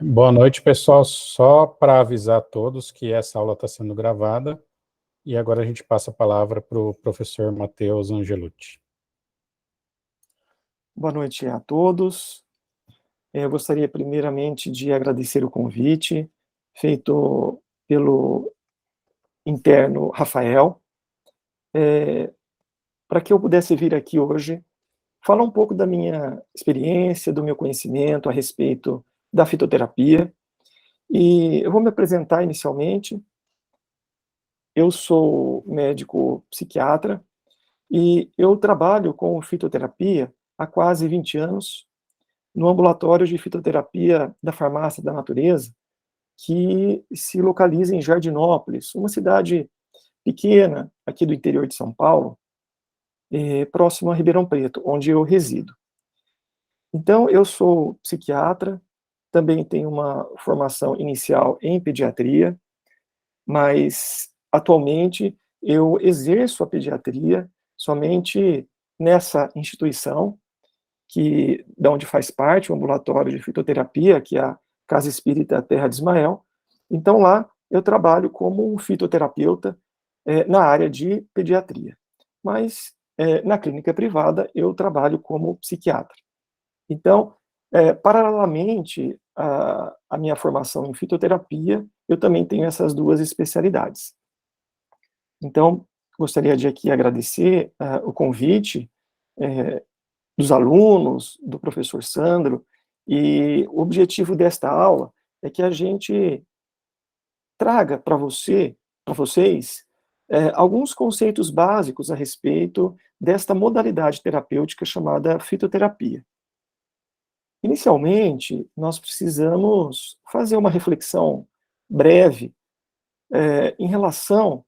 Boa noite, pessoal. Só para avisar a todos que essa aula está sendo gravada e agora a gente passa a palavra para o professor Matheus Angelucci. Boa noite a todos. Eu gostaria primeiramente de agradecer o convite feito pelo interno Rafael, para que eu pudesse vir aqui hoje falar um pouco da minha experiência, do meu conhecimento a respeito da fitoterapia. E eu vou me apresentar inicialmente. Eu sou médico psiquiatra e eu trabalho com fitoterapia há quase 20 anos no ambulatório de fitoterapia da Farmácia da Natureza, que se localiza em Jardinópolis, uma cidade pequena aqui do interior de São Paulo, próximo a Ribeirão Preto, onde eu resido. Então, eu sou psiquiatra, também tenho uma formação inicial em pediatria, mas atualmente eu exerço a pediatria somente nessa instituição, da onde faz parte o ambulatório de fitoterapia, que é a Casa Espírita Terra de Ismael. Então, lá eu trabalho como um fitoterapeuta na área de pediatria. Mas, na clínica privada, eu trabalho como psiquiatra. Então, paralelamente à minha formação em fitoterapia, eu também tenho essas duas especialidades. Então, gostaria de aqui agradecer o convite dos alunos, do professor Sandro, e o objetivo desta aula é que a gente traga para vocês, alguns conceitos básicos a respeito desta modalidade terapêutica chamada fitoterapia. Inicialmente, nós precisamos fazer uma reflexão breve em relação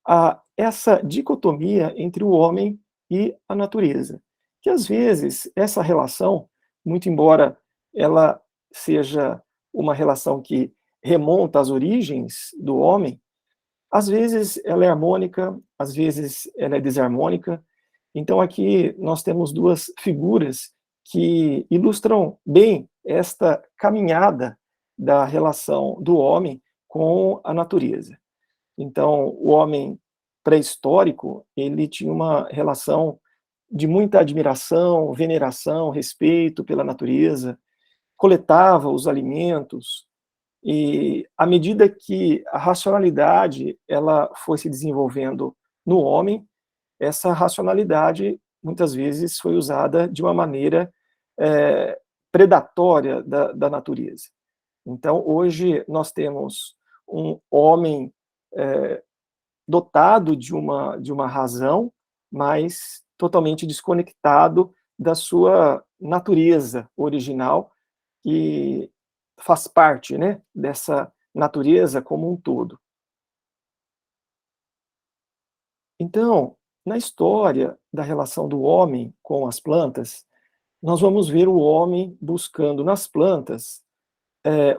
a essa dicotomia entre o homem e a natureza, que às vezes essa relação, muito embora ela seja uma relação que remonta às origens do homem, às vezes ela é harmônica, às vezes ela é desarmônica. Então aqui nós temos duas figuras que ilustram bem esta caminhada da relação do homem com a natureza. Então, o homem pré-histórico, ele tinha uma relação de muita admiração, veneração, respeito pela natureza, coletava os alimentos, e à medida que a racionalidade ela foi se desenvolvendo no homem, essa racionalidade muitas vezes foi usada de uma maneira predatória da natureza. Então, hoje nós temos um homem dotado de uma razão, mas totalmente desconectado da sua natureza original, que faz parte, né, dessa natureza como um todo. Então, na história da relação do homem com as plantas, nós vamos ver o homem buscando nas plantas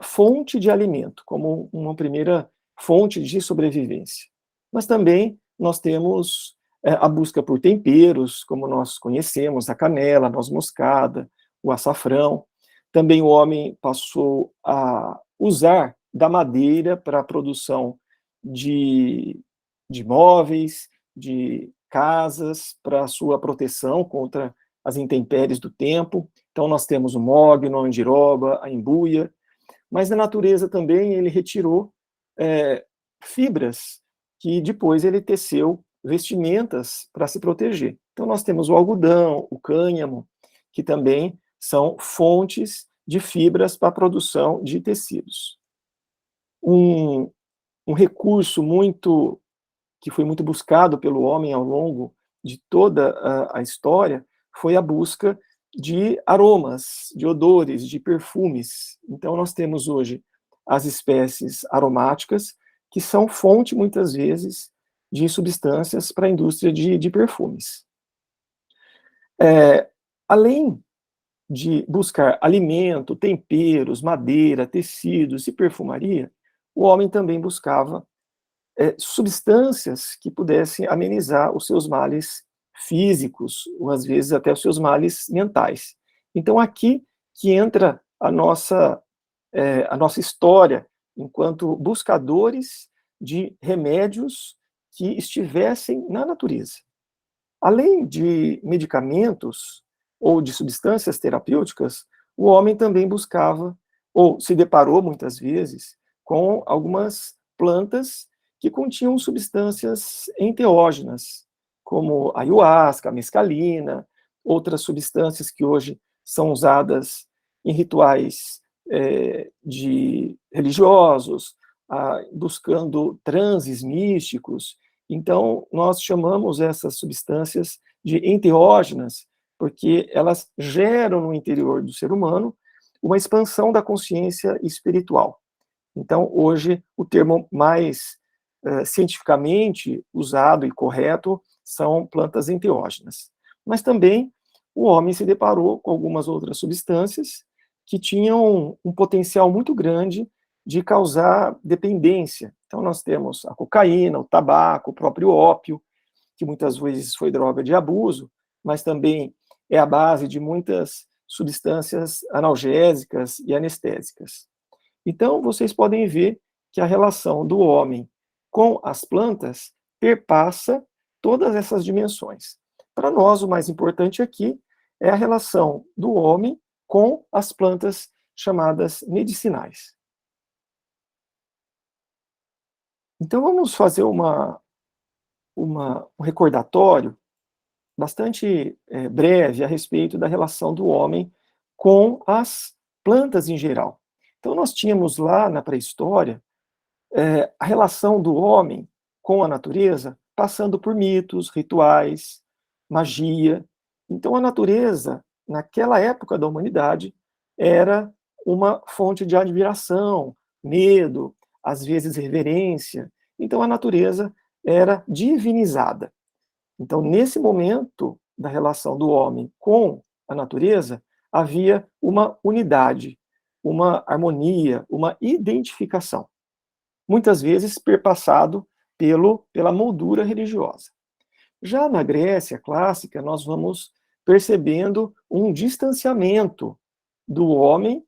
fonte de alimento, como uma primeira fonte de sobrevivência. Mas também nós temos a busca por temperos, como nós conhecemos, a canela, a noz moscada, o açafrão. Também o homem passou a usar da madeira para a produção de móveis, de casas, para a sua proteção contra as intempéries do tempo. Então nós temos o mogno, a andiroba, a embuia, mas na natureza também ele retirou fibras que depois ele teceu vestimentas para se proteger. Então nós temos o algodão, o cânhamo, que também são fontes de fibras para a produção de tecidos. Um recurso que foi muito buscado pelo homem ao longo de toda a história foi a busca de aromas, de odores, de perfumes. Então nós temos hoje as espécies aromáticas, que são fonte, muitas vezes, de substâncias para a indústria de perfumes. Além de buscar alimento, temperos, madeira, tecidos e perfumaria, o homem também buscava substâncias que pudessem amenizar os seus males físicos, ou às vezes até os seus males mentais. Então aqui que entra a nossa a nossa história enquanto buscadores de remédios que estivessem na natureza. Além de medicamentos ou de substâncias terapêuticas, o homem também buscava, ou se deparou muitas vezes, com algumas plantas que continham substâncias enteógenas, como a ayahuasca, a mescalina, outras substâncias que hoje são usadas em rituais de religiosos, buscando transes místicos. Então, nós chamamos essas substâncias de enteógenas, porque elas geram no interior do ser humano uma expansão da consciência espiritual. Então, hoje, o termo mais cientificamente usado e correto são plantas enteógenas. Mas também o homem se deparou com algumas outras substâncias que tinham um potencial muito grande de causar dependência. Então, nós temos a cocaína, o tabaco, o próprio ópio, que muitas vezes foi droga de abuso, mas também é a base de muitas substâncias analgésicas e anestésicas. Então, vocês podem ver que a relação do homem com as plantas perpassa todas essas dimensões. Para nós, o mais importante aqui é a relação do homem com as plantas chamadas medicinais. Então, vamos fazer um recordatório bastante breve a respeito da relação do homem com as plantas em geral. Então, nós tínhamos lá na pré-história a relação do homem com a natureza, passando por mitos, rituais, magia. Então, a natureza, naquela época da humanidade, era uma fonte de admiração, medo, às vezes reverência. Então, a natureza era divinizada. Então, nesse momento da relação do homem com a natureza, havia uma unidade, uma harmonia, uma identificação, muitas vezes perpassado pela moldura religiosa. Já na Grécia clássica, nós vamos percebendo um distanciamento do homem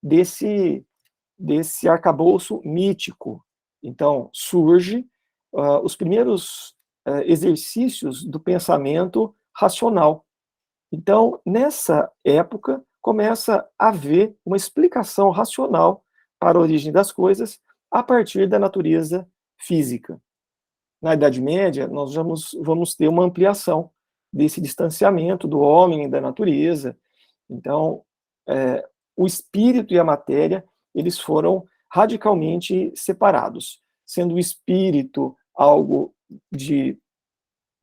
desse arcabouço mítico. Então, surge os primeiros exercícios do pensamento racional. Então, nessa época, começa a haver uma explicação racional para a origem das coisas a partir da natureza física. Na Idade Média, nós vamos ter uma ampliação desse distanciamento do homem e da natureza. Então, o espírito e a matéria, eles foram radicalmente separados, sendo o espírito algo de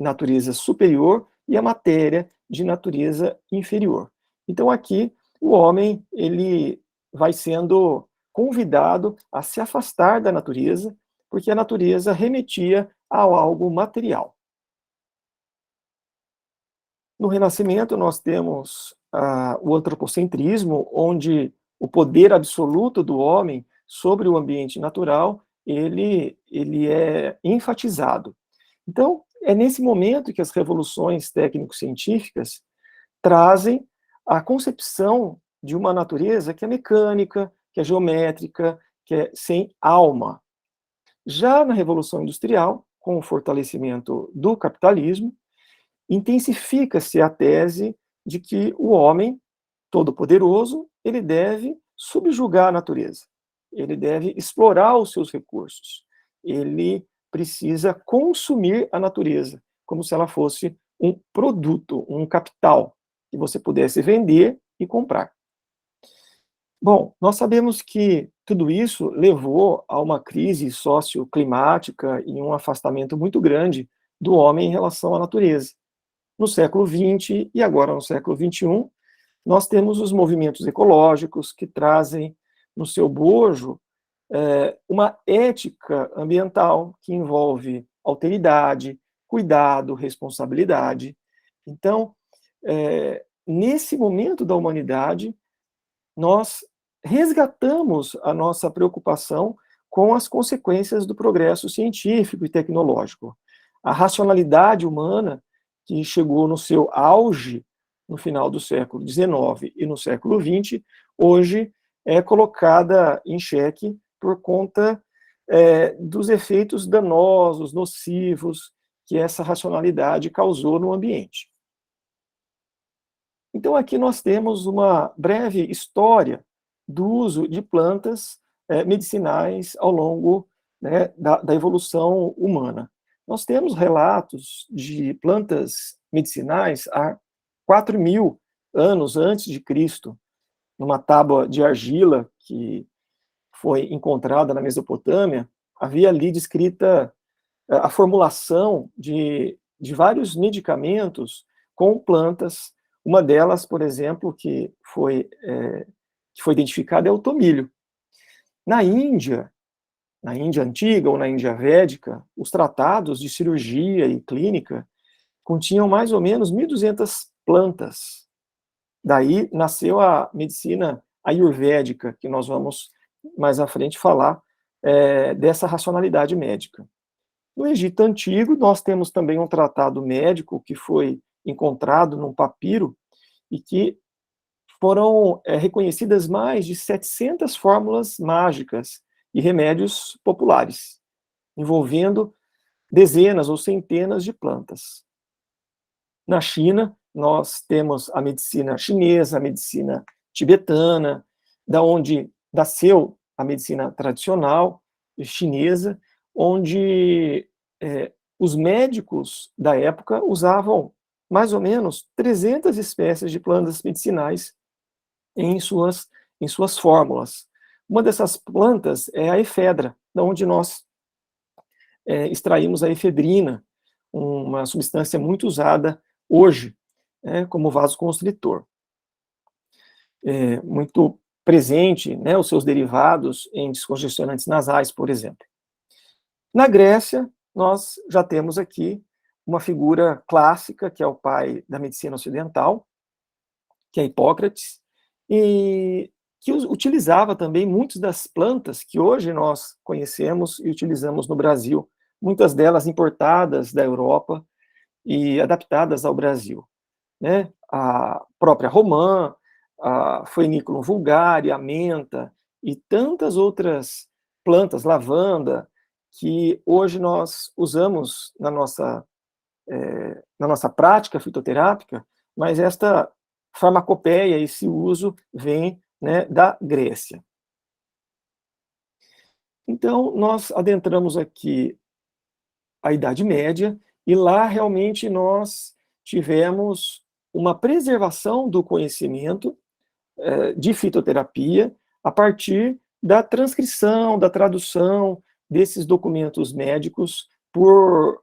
natureza superior e a matéria de natureza inferior. Então, aqui, o homem ele vai sendo convidado a se afastar da natureza, porque a natureza remetia a algo material. No Renascimento, nós temos o antropocentrismo, onde o poder absoluto do homem sobre o ambiente natural, ele é enfatizado. Então, é nesse momento que as revoluções técnico-científicas trazem a concepção de uma natureza que é mecânica, que é geométrica, que é sem alma. Já na Revolução Industrial, com o fortalecimento do capitalismo, intensifica-se a tese de que o homem, todo-poderoso, ele deve subjugar a natureza, ele deve explorar os seus recursos, ele precisa consumir a natureza, como se ela fosse um produto, um capital, que você pudesse vender e comprar. Bom, nós sabemos que tudo isso levou a uma crise socioclimática e um afastamento muito grande do homem em relação à natureza. No século XX e agora no século XXI, nós temos os movimentos ecológicos que trazem no seu bojo uma ética ambiental que envolve alteridade, cuidado, responsabilidade. Então, nesse momento da humanidade, nós resgatamos a nossa preocupação com as consequências do progresso científico e tecnológico. A racionalidade humana, que chegou no seu auge no final do século XIX e no século XX, hoje é colocada em xeque por conta dos efeitos danosos, nocivos, que essa racionalidade causou no ambiente. Então, aqui nós temos uma breve história do uso de plantas medicinais ao longo, né, da evolução humana. Nós temos relatos de plantas medicinais há 4.000 anos antes de Cristo, numa tábua de argila que foi encontrada na Mesopotâmia, havia ali descrita a formulação de vários medicamentos com plantas. Uma delas, por exemplo, que foi identificada é o tomilho. Na Índia antiga ou na Índia védica, os tratados de cirurgia e clínica continham mais ou menos 1.200 plantas. Daí nasceu a medicina ayurvédica, que nós vamos mais à frente falar dessa racionalidade médica. No Egito Antigo, nós temos também um tratado médico que foi encontrado num papiro e que foram reconhecidas mais de 700 fórmulas mágicas e remédios populares, envolvendo dezenas ou centenas de plantas. Na China, nós temos a medicina chinesa, a medicina tibetana, da onde nasceu a medicina tradicional chinesa, onde os médicos da época usavam mais ou menos 300 espécies de plantas medicinais em suas fórmulas. Uma dessas plantas é a efedra, da onde nós extraímos a efedrina, uma substância muito usada hoje como vasoconstritor. Muito presente, né, os seus derivados em descongestionantes nasais, por exemplo. Na Grécia, nós já temos aqui uma figura clássica, que é o pai da medicina ocidental, que é Hipócrates, e que utilizava também muitas das plantas que hoje nós conhecemos e utilizamos no Brasil, muitas delas importadas da Europa e adaptadas ao Brasil, né? A própria romã, a Phoenicillum vulgare, a menta e tantas outras plantas, lavanda, que hoje nós usamos na nossa prática fitoterápica, mas esta farmacopeia, esse uso vem, né, da Grécia. Então, nós adentramos aqui a Idade Média, e lá realmente nós tivemos uma preservação do conhecimento de fitoterapia a partir da transcrição, da tradução desses documentos médicos por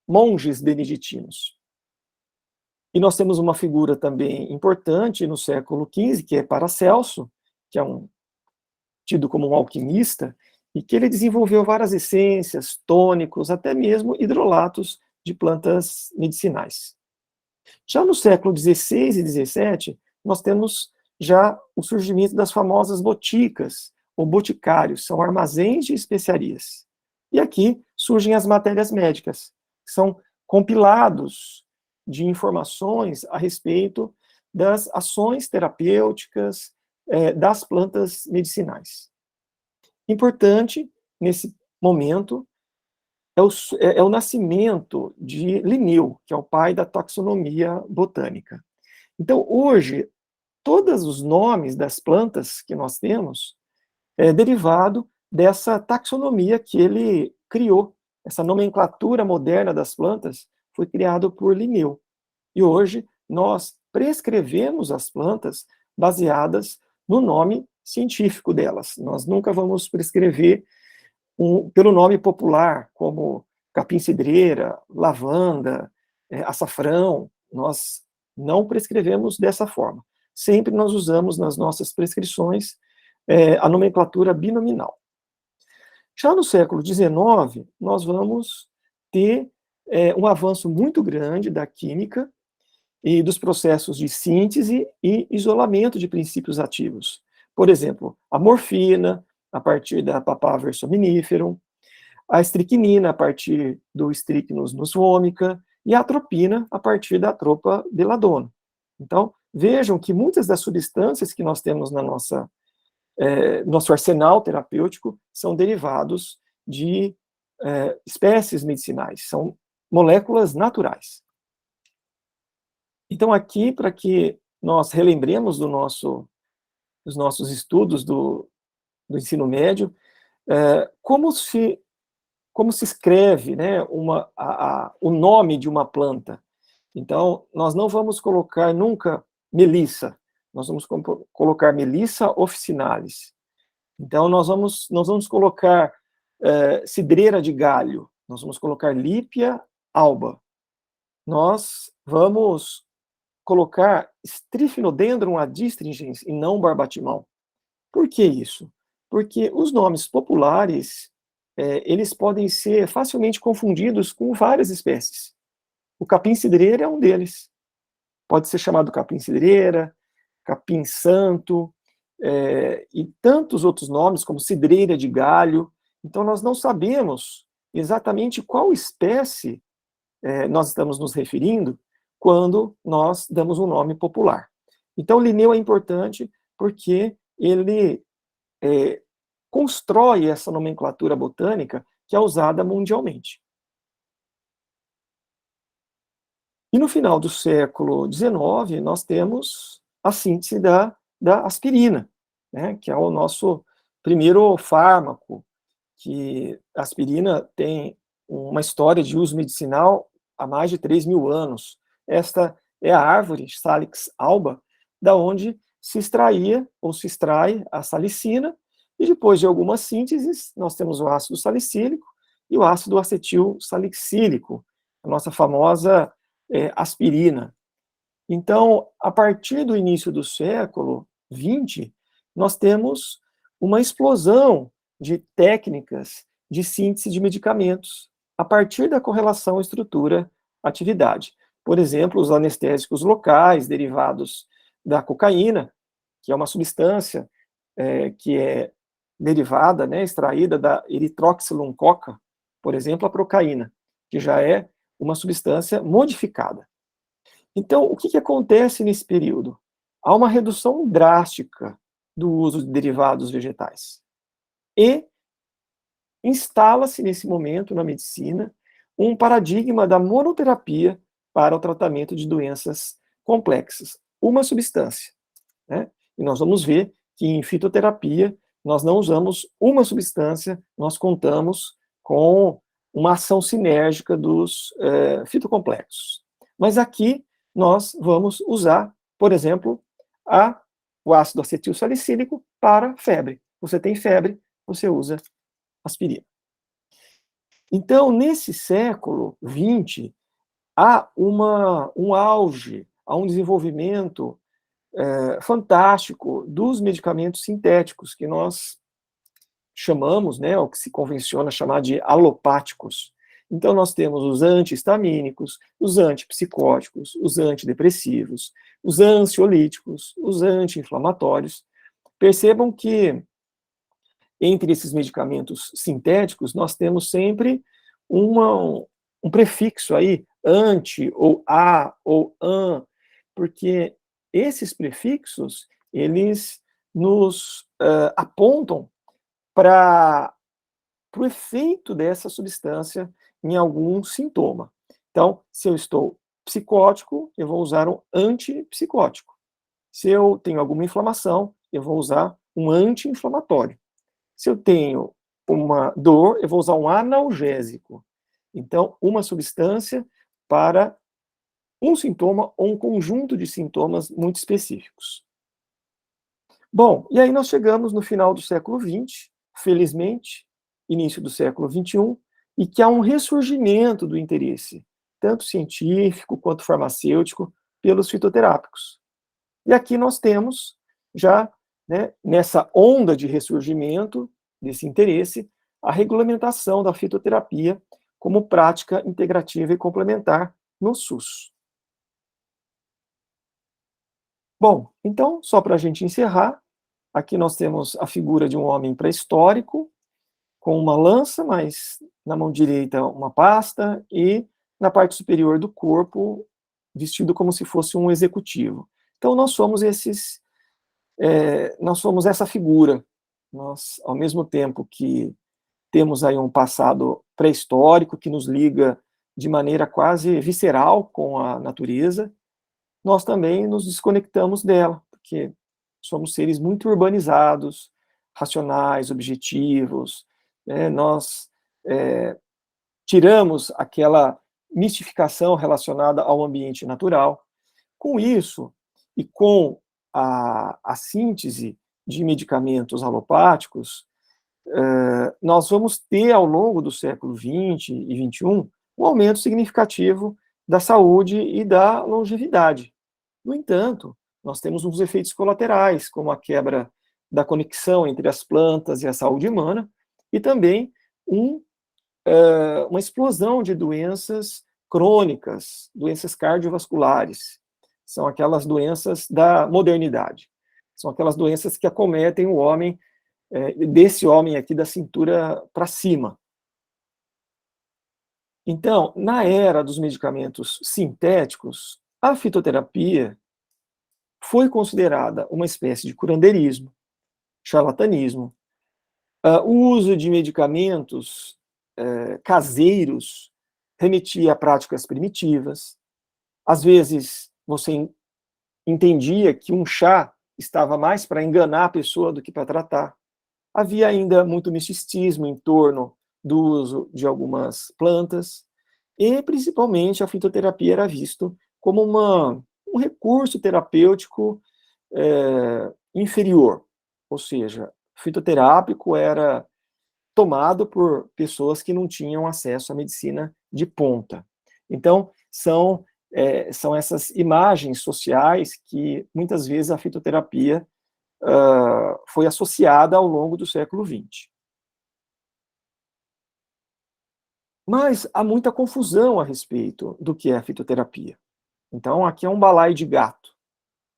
monges beneditinos. E nós temos uma figura também importante no século XV, que é Paracelso, que é tido como um alquimista, e que ele desenvolveu várias essências, tônicos, até mesmo hidrolatos de plantas medicinais. Já no século XVI e XVII, nós temos já o surgimento das famosas boticas, ou boticários, são armazéns de especiarias. E aqui surgem as matérias médicas, que são compilados de informações a respeito das ações terapêuticas das plantas medicinais. Importante, nesse momento, é o nascimento de Linneu, que é o pai da taxonomia botânica. Então, hoje, todos os nomes das plantas que nós temos é derivado dessa taxonomia que ele criou. Essa nomenclatura moderna das plantas foi criada por Linneu. E hoje nós prescrevemos as plantas baseadas no nome científico delas. Nós nunca vamos prescrever pelo nome popular, como capim-cidreira, lavanda, açafrão. Nós não prescrevemos dessa forma. Sempre nós usamos nas nossas prescrições a nomenclatura binominal. Já no século XIX, nós vamos ter um avanço muito grande da química e dos processos de síntese e isolamento de princípios ativos. Por exemplo, a morfina, a partir da Papaver somniferum, a estricnina, a partir do Strychnus vomica, e a atropina, a partir da Atropa belladonna. Então, vejam que muitas das substâncias que nós temos na nossa nosso arsenal terapêutico são derivados de espécies medicinais, são moléculas naturais. Então, aqui, para que nós relembremos dos nossos estudos do ensino médio, como se escreve, né, o nome de uma planta. Então, nós não vamos colocar nunca melissa, nós vamos colocar Melissa officinalis. Então, nós vamos colocar cidreira de galho, nós vamos colocar Lípia alba. Nós vamos colocar Stryphinodendron adstringens e não Barbatimão. Por que isso? Porque os nomes populares, eles podem ser facilmente confundidos com várias espécies. O capim-cidreira é um deles. Pode ser chamado capim-cidreira, capim-santo, e tantos outros nomes, como cidreira de galho. Então, nós não sabemos exatamente qual espécie nós estamos nos referindo quando nós damos um nome popular. Então, Linneu é importante porque ele constrói essa nomenclatura botânica que é usada mundialmente. E no final do século XIX, nós temos a síntese da aspirina, né, que é o nosso primeiro fármaco, que a aspirina tem uma história de uso medicinal há mais de 3.000 anos. Esta é a árvore Salix alba, da onde se extraía ou se extrai a salicina, e depois de algumas sínteses, nós temos o ácido salicílico e o ácido acetil salicílico, a nossa famosa aspirina. Então, a partir do início do século XX, nós temos uma explosão de técnicas de síntese de medicamentos a partir da correlação estrutura-atividade. Por exemplo, os anestésicos locais derivados da cocaína, que é uma substância que é derivada, né, extraída da Erythroxylum coca, por exemplo, a procaína, que já é uma substância modificada. Então, o que acontece nesse período? Há uma redução drástica do uso de derivados vegetais. E instala-se, nesse momento, na medicina, um paradigma da monoterapia para o tratamento de doenças complexas. Uma substância, né? E nós vamos ver que em fitoterapia nós não usamos uma substância, nós contamos com uma ação sinérgica dos fitocomplexos. Mas aqui nós vamos usar, por exemplo, o ácido acetil salicílico para febre. Você tem febre, você usa aspirina. Então, nesse século XX, há um auge, há um desenvolvimento fantástico dos medicamentos sintéticos, que nós chamamos, né, o que se convenciona chamar de alopáticos. Então, nós temos os antihistamínicos, os antipsicóticos, os antidepressivos, os ansiolíticos, os anti-inflamatórios. Percebam que, entre esses medicamentos sintéticos, nós temos sempre um prefixo aí, anti, ou a, ou an, porque esses prefixos, eles nos apontam para o efeito dessa substância em algum sintoma. Então, se eu estou psicótico, eu vou usar um antipsicótico. Se eu tenho alguma inflamação, eu vou usar um anti-inflamatório. Se eu tenho uma dor, eu vou usar um analgésico. Então, uma substância para um sintoma ou um conjunto de sintomas muito específicos. Bom, e aí nós chegamos no final do século XX, felizmente, início do século XXI, e que há um ressurgimento do interesse, tanto científico quanto farmacêutico, pelos fitoterápicos. E aqui nós temos, já, né, nessa onda de ressurgimento desse interesse, a regulamentação da fitoterapia como prática integrativa e complementar no SUS. Bom, então, só para a gente encerrar, aqui nós temos a figura de um homem pré-histórico, com uma lança, mas na mão direita uma pasta, e na parte superior do corpo, vestido como se fosse um executivo. Então, nós somos essa figura Nós, ao mesmo tempo que temos aí um passado pré-histórico que nos liga de maneira quase visceral com a natureza, nós também nos desconectamos dela, porque somos seres muito urbanizados, racionais, objetivos, né? Nós tiramos aquela mistificação relacionada ao ambiente natural. Com isso, e com a síntese de medicamentos alopáticos, nós vamos ter, ao longo do século XX e XXI, um aumento significativo da saúde e da longevidade. No entanto, nós temos uns efeitos colaterais, como a quebra da conexão entre as plantas e a saúde humana, e também uma explosão de doenças crônicas, doenças cardiovasculares. São aquelas doenças da modernidade. São aquelas doenças que acometem o homem, desse homem aqui da cintura para cima. Então, na era dos medicamentos sintéticos, a fitoterapia foi considerada uma espécie de curandeirismo, charlatanismo. O uso de medicamentos caseiros remetia a práticas primitivas. Às vezes, você entendia que um chá estava mais para enganar a pessoa do que para tratar. Havia ainda muito misticismo em torno do uso de algumas plantas, e principalmente a fitoterapia era visto como um recurso terapêutico inferior, ou seja, fitoterápico era tomado por pessoas que não tinham acesso à medicina de ponta. Então, são essas imagens sociais que muitas vezes a fitoterapia foi associada ao longo do século XX. Mas há muita confusão a respeito do que é a fitoterapia. Então, aqui é um balaio de gato,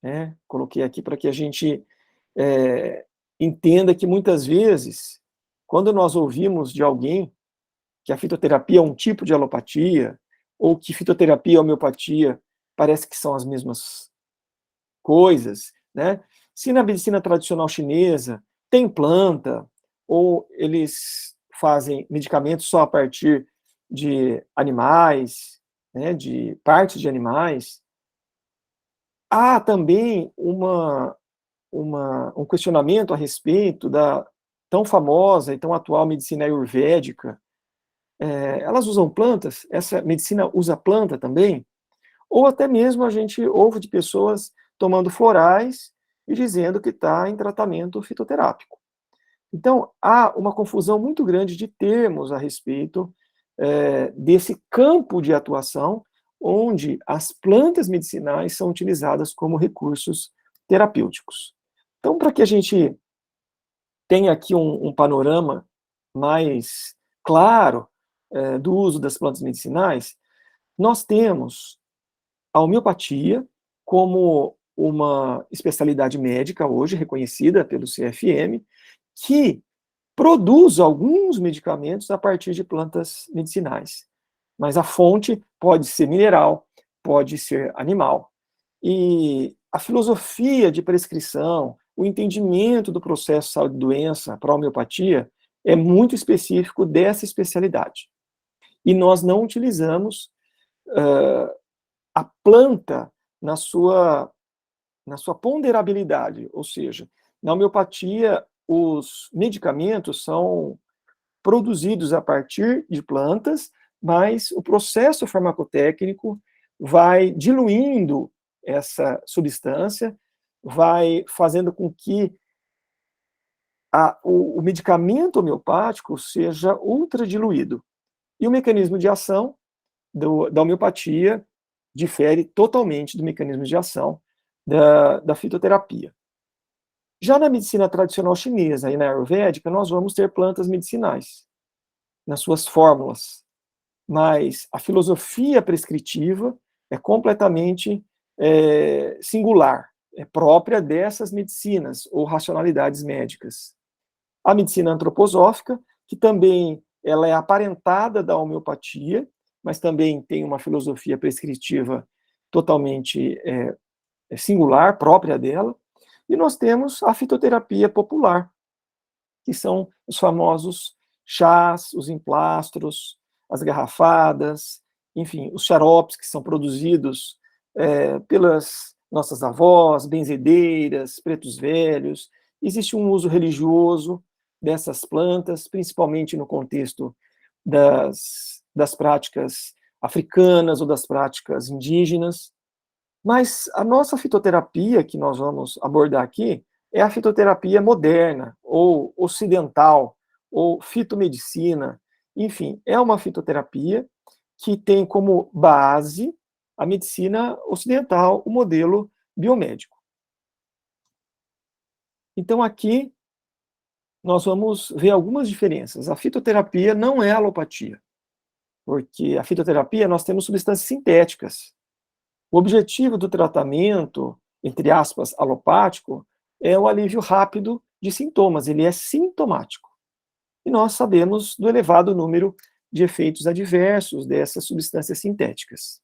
né? Coloquei aqui para que a gente entenda que muitas vezes, quando nós ouvimos de alguém que a fitoterapia é um tipo de alopatia, ou que fitoterapia e homeopatia parece que são as mesmas coisas, né? Se na medicina tradicional chinesa tem planta, ou eles fazem medicamentos só a partir de animais, né, de partes de animais, há também um questionamento a respeito da tão famosa e tão atual medicina ayurvédica. Elas usam plantas? Essa medicina usa planta também? Ou até mesmo a gente ouve de pessoas tomando florais e dizendo que está em tratamento fitoterápico. Então, há uma confusão muito grande de termos a respeito desse campo de atuação onde as plantas medicinais são utilizadas como recursos terapêuticos. Então, para que a gente tenha aqui um panorama mais claro do uso das plantas medicinais, nós temos a homeopatia como uma especialidade médica hoje reconhecida pelo CFM, que produz alguns medicamentos a partir de plantas medicinais. Mas a fonte pode ser mineral, pode ser animal. E a filosofia de prescrição, o entendimento do processo saúde e doença para a homeopatia é muito específico dessa especialidade. E nós não utilizamos a planta na sua ponderabilidade, ou seja, na homeopatia, os medicamentos são produzidos a partir de plantas, mas o processo farmacotécnico vai diluindo essa substância, vai fazendo com que o medicamento homeopático seja ultradiluído. E o mecanismo de ação da homeopatia difere totalmente do mecanismo de ação da fitoterapia. Já na medicina tradicional chinesa e na ayurvédica, nós vamos ter plantas medicinais nas suas fórmulas, mas a filosofia prescritiva é completamente singular, é própria dessas medicinas ou racionalidades médicas. A medicina antroposófica, que também ela é aparentada da homeopatia, mas também tem uma filosofia prescritiva totalmente singular, própria dela. E nós temos a fitoterapia popular, que são os famosos chás, os emplastros, as garrafadas, enfim, os xaropes que são produzidos pelas nossas avós, benzedeiras, pretos velhos. Existe um uso religioso dessas plantas, principalmente no contexto das práticas africanas ou das práticas indígenas. Mas a nossa fitoterapia, que nós vamos abordar aqui, é a fitoterapia moderna, ou ocidental, ou fitomedicina. Enfim, é uma fitoterapia que tem como base a medicina ocidental, o modelo biomédico. Então, aqui, nós vamos ver algumas diferenças. A fitoterapia não é alopatia, porque a fitoterapia nós temos substâncias sintéticas. O objetivo do tratamento, entre aspas, alopático, é o alívio rápido de sintomas, ele é sintomático. E nós sabemos do elevado número de efeitos adversos dessas substâncias sintéticas.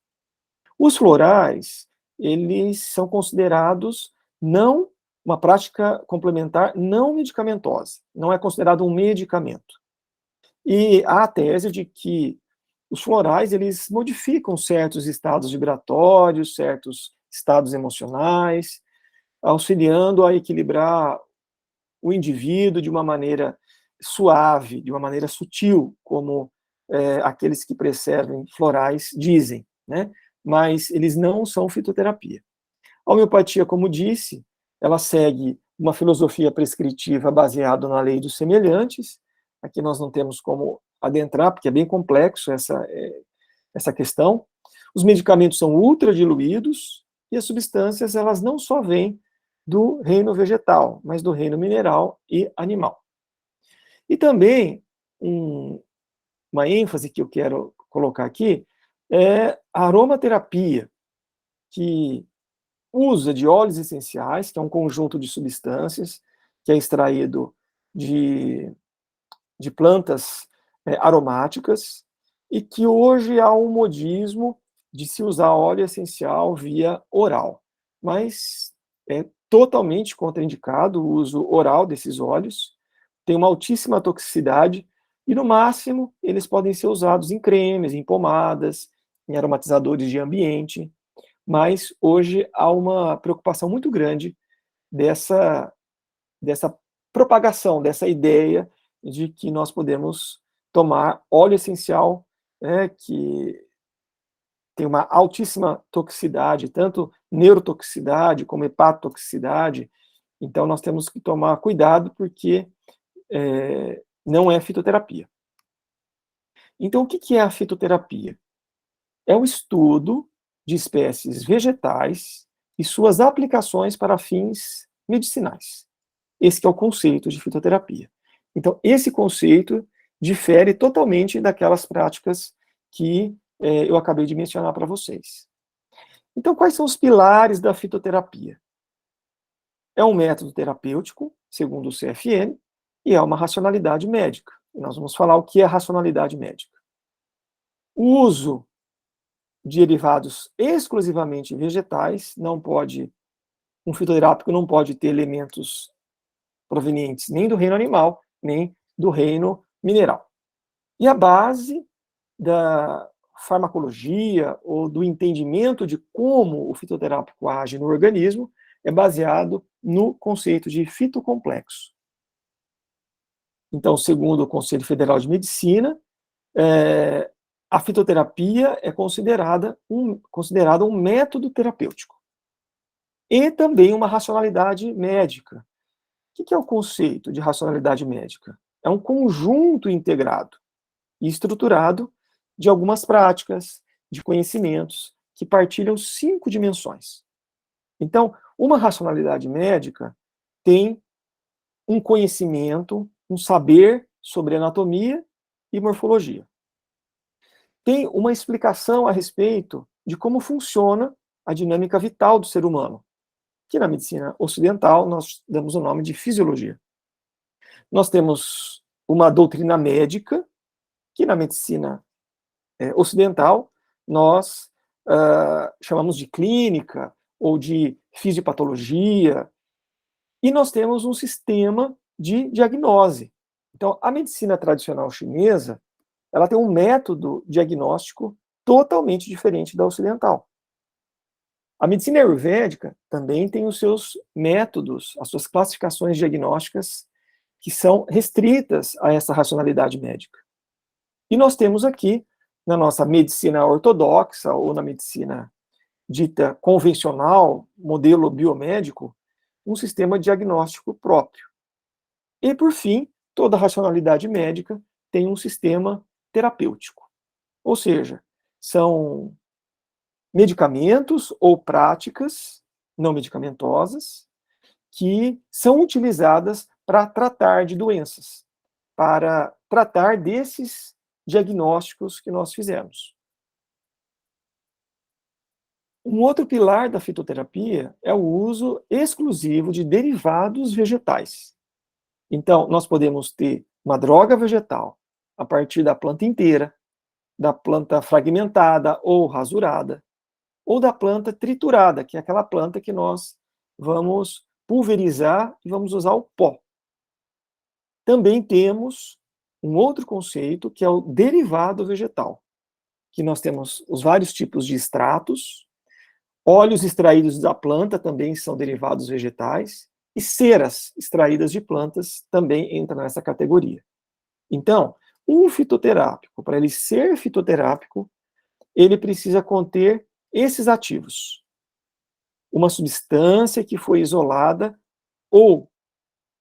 Os florais, eles são considerados não uma prática complementar não medicamentosa, não é considerado um medicamento. E há a tese de que os florais, eles modificam certos estados vibratórios, certos estados emocionais, auxiliando a equilibrar o indivíduo de uma maneira suave, de uma maneira sutil, como aqueles que prescrevem florais dizem, né? Mas eles não são fitoterapia. A homeopatia, como disse, ela segue uma filosofia prescritiva baseada na lei dos semelhantes. Aqui nós não temos como adentrar, porque é bem complexo essa questão. Os medicamentos são ultradiluídos e as substâncias, elas não só vêm do reino vegetal, mas do reino mineral e animal. E também, uma ênfase que eu quero colocar aqui é a aromaterapia, que usa de óleos essenciais, que é um conjunto de substâncias que é extraído de plantas aromáticas, e que hoje há um modismo de se usar óleo essencial via oral. Mas é totalmente contraindicado o uso oral desses óleos, tem uma altíssima toxicidade, e no máximo eles podem ser usados em cremes, em pomadas, em aromatizadores de ambiente, mas hoje há uma preocupação muito grande dessa propagação, dessa ideia de que nós podemos tomar óleo essencial, que tem uma altíssima toxicidade, tanto neurotoxicidade como hepatotoxicidade. Então, nós temos que tomar cuidado, porque não é fitoterapia. Então, o que é a fitoterapia? É o estudo de espécies vegetais e suas aplicações para fins medicinais. Esse que é o conceito de fitoterapia. Então, esse conceito difere totalmente daquelas práticas que eu acabei de mencionar para vocês. Então, quais são os pilares da fitoterapia? É um método terapêutico, segundo o CFM, e é uma racionalidade médica. E nós vamos falar o que é racionalidade médica. O uso de derivados exclusivamente vegetais, um fitoterápico não pode ter elementos provenientes nem do reino animal, nem do reino mineral. E a base da farmacologia ou do entendimento de como o fitoterápico age no organismo é baseado no conceito de fitocomplexo. Então, segundo o Conselho Federal de Medicina, a fitoterapia é considerada um método terapêutico e também uma racionalidade médica. O que é o conceito de racionalidade médica? É um conjunto integrado e estruturado de algumas práticas, de conhecimentos, que partilham 5 dimensões. Então, uma racionalidade médica tem um conhecimento, um saber sobre anatomia e morfologia. Tem uma explicação a respeito de como funciona a dinâmica vital do ser humano, que na medicina ocidental nós damos o nome de fisiologia. Nós temos uma doutrina médica, que na medicina ocidental nós chamamos de clínica ou de fisiopatologia, e nós temos um sistema de diagnose. Então, a medicina tradicional chinesa, ela tem um método diagnóstico totalmente diferente da ocidental. A medicina ayurvédica também tem os seus métodos, as suas classificações diagnósticas, que são restritas a essa racionalidade médica. E nós temos aqui, na nossa medicina ortodoxa, ou na medicina dita convencional, modelo biomédico, um sistema diagnóstico próprio. E, por fim, toda racionalidade médica tem um sistema terapêutico. Ou seja, são medicamentos ou práticas não medicamentosas que são utilizadas para tratar de doenças, para tratar desses diagnósticos que nós fizemos. Um outro pilar da fitoterapia é o uso exclusivo de derivados vegetais. Então, nós podemos ter uma droga vegetal a partir da planta inteira, da planta fragmentada ou rasurada, ou da planta triturada, que é aquela planta que nós vamos pulverizar e vamos usar o pó. Também temos um outro conceito, que é o derivado vegetal, que nós temos os vários tipos de extratos, óleos extraídos da planta também são derivados vegetais, e ceras extraídas de plantas também entram nessa categoria. Então, um fitoterápico, para ele ser fitoterápico, ele precisa conter esses ativos. Uma substância que foi isolada, ou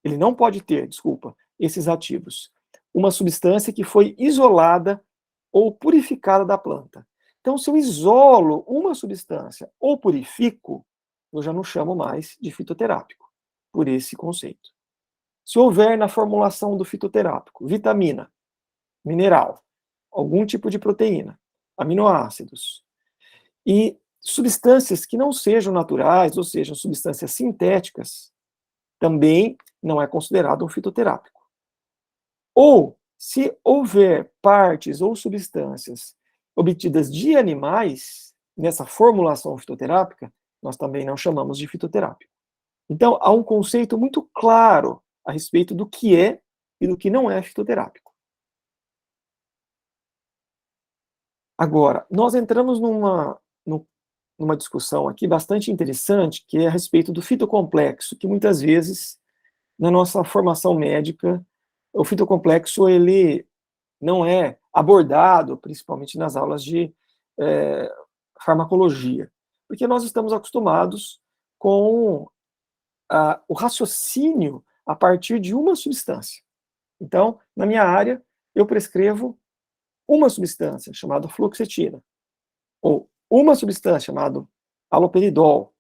ele não pode ter, desculpa, esses ativos. Uma substância que foi isolada ou purificada da planta. Então, se eu isolo uma substância ou purifico, eu já não chamo mais de fitoterápico, por esse conceito. Se houver na formulação do fitoterápico vitamina, mineral, algum tipo de proteína, aminoácidos, e substâncias que não sejam naturais, ou sejam substâncias sintéticas, também não é considerado um fitoterápico. Ou, se houver partes ou substâncias obtidas de animais, nessa formulação fitoterápica, nós também não chamamos de fitoterápico. Então, há um conceito muito claro a respeito do que é e do que não é fitoterápico. Agora, nós entramos numa discussão aqui bastante interessante, que é a respeito do fitocomplexo, que muitas vezes, na nossa formação médica, o fitocomplexo ele não é abordado, principalmente nas aulas de farmacologia, porque nós estamos acostumados com o raciocínio a partir de uma substância. Então, na minha área, eu prescrevo uma substância chamada fluoxetina, ou uma substância chamada haloperidol.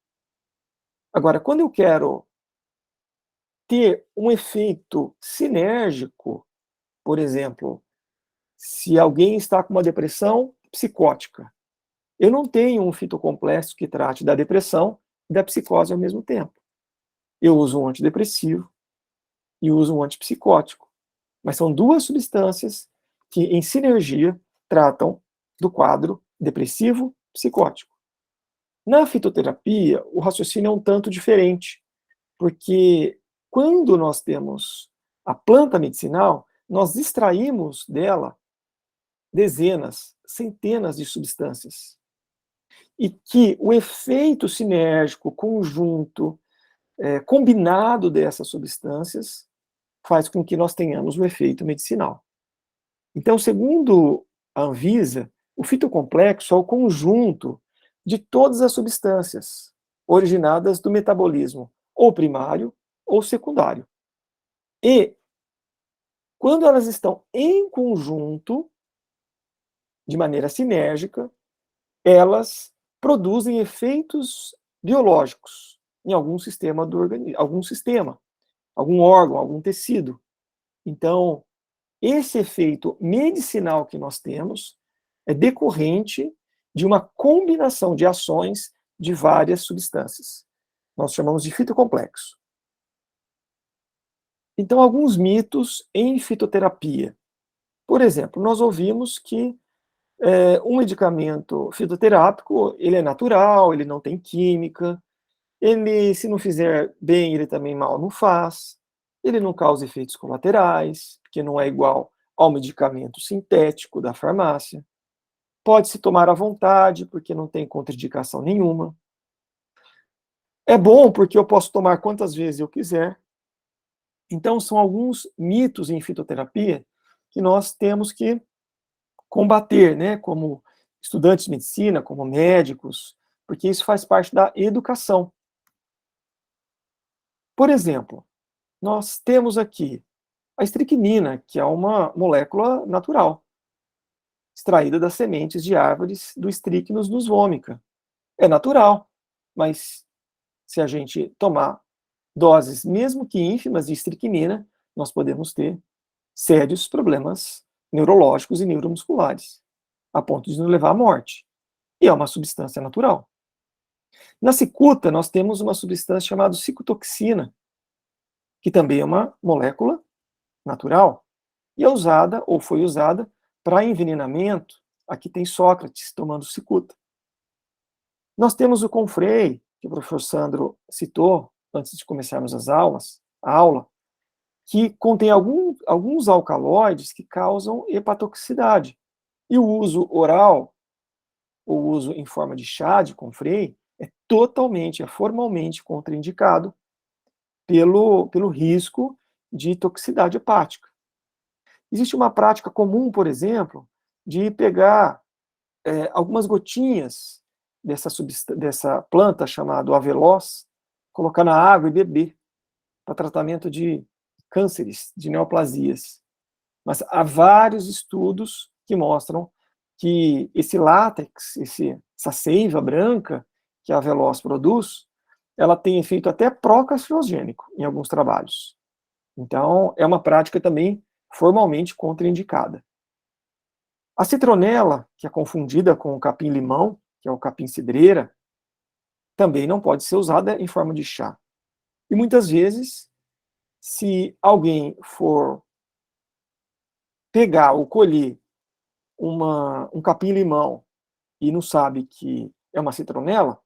Agora, quando eu quero ter um efeito sinérgico, por exemplo, se alguém está com uma depressão psicótica, eu não tenho um fitocomplexo que trate da depressão e da psicose ao mesmo tempo. Eu uso um antidepressivo e uso um antipsicótico, mas são duas substâncias que, em sinergia, tratam do quadro depressivo psicótico. Na fitoterapia, o raciocínio é um tanto diferente, porque quando nós temos a planta medicinal, nós extraímos dela dezenas, centenas de substâncias. E que o efeito sinérgico, conjunto, combinado dessas substâncias, faz com que nós tenhamos o efeito medicinal. Então, segundo a Anvisa, o fitocomplexo é o conjunto de todas as substâncias originadas do metabolismo, ou primário ou secundário. E, quando elas estão em conjunto, de maneira sinérgica, elas produzem efeitos biológicos em algum sistema do organismo, algum órgão, algum tecido. Então, esse efeito medicinal que nós temos é decorrente de uma combinação de ações de várias substâncias. Nós chamamos de fitocomplexo. Então, alguns mitos em fitoterapia. Por exemplo, nós ouvimos que um medicamento fitoterápico, ele é natural, ele não tem química, ele, se não fizer bem, ele também mal não faz. ele não causa efeitos colaterais, porque não é igual ao medicamento sintético da farmácia. Pode-se tomar à vontade, porque não tem contraindicação nenhuma. É bom porque eu posso tomar quantas vezes eu quiser. Então, são alguns mitos em fitoterapia que nós temos que combater, né, como estudantes de medicina, como médicos, porque isso faz parte da educação. Por exemplo, nós temos aqui a estricnina, que é uma molécula natural, extraída das sementes de árvores do Strychnus nus vomica. É natural, mas se a gente tomar doses, mesmo que ínfimas, de estricnina, nós podemos ter sérios problemas neurológicos e neuromusculares, a ponto de nos levar à morte. E é uma substância natural. Na cicuta, nós temos uma substância chamada cicutoxina, que também é uma molécula natural, e é usada, ou foi usada, para envenenamento. Aqui tem Sócrates tomando cicuta. Nós temos o Confrei, que o professor Sandro citou antes de começarmos a aula, que contém alguns alcaloides que causam hepatotoxicidade. E o uso oral, o uso em forma de chá de Confrei, é formalmente contraindicado pelo risco de toxicidade hepática. Existe uma prática comum, por exemplo, de pegar algumas gotinhas dessa planta chamada aveloz, colocar na água e beber para tratamento de cânceres, de neoplasias. Mas há vários estudos que mostram que esse látex, essa seiva branca que a aveloz produz, ela tem efeito até pró-carcinogênico em alguns trabalhos. Então, é uma prática também formalmente contraindicada. A citronela, que é confundida com o capim-limão, que é o capim-cidreira, também não pode ser usada em forma de chá. E muitas vezes, se alguém for pegar ou colher um capim-limão e não sabe que é uma citronela,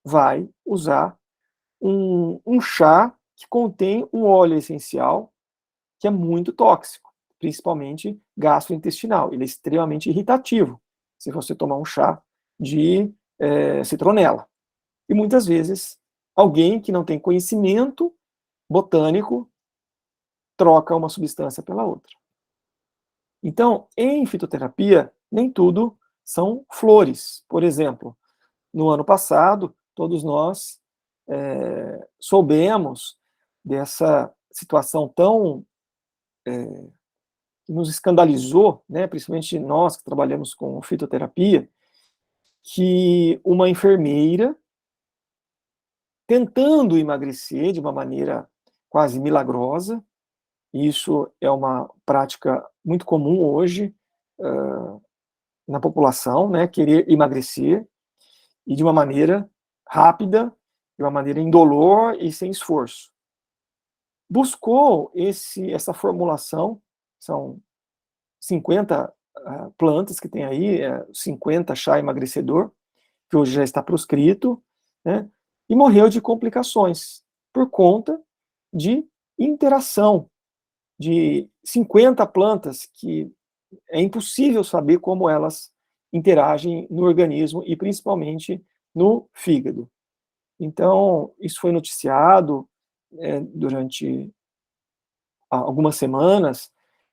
vai usar um chá que contém um óleo essencial que é muito tóxico, principalmente gastrointestinal. Ele é extremamente irritativo, se você tomar um chá de citronela. E muitas vezes, alguém que não tem conhecimento botânico troca uma substância pela outra. Então, em fitoterapia, nem tudo são flores. Por exemplo, no ano passado, todos nós soubemos dessa situação tão que nos escandalizou, né, principalmente nós que trabalhamos com fitoterapia, que uma enfermeira, tentando emagrecer de uma maneira quase milagrosa, isso é uma prática muito comum hoje na população, né, querer emagrecer, e de uma maneira rápida, de uma maneira indolor e sem esforço. Buscou essa formulação, são 50 plantas que tem aí, 50 chá emagrecedor, que hoje já está proscrito, né, e morreu de complicações, por conta de interação de 50 plantas que é impossível saber como elas interagem no organismo e principalmente no fígado. Então, isso foi noticiado durante algumas semanas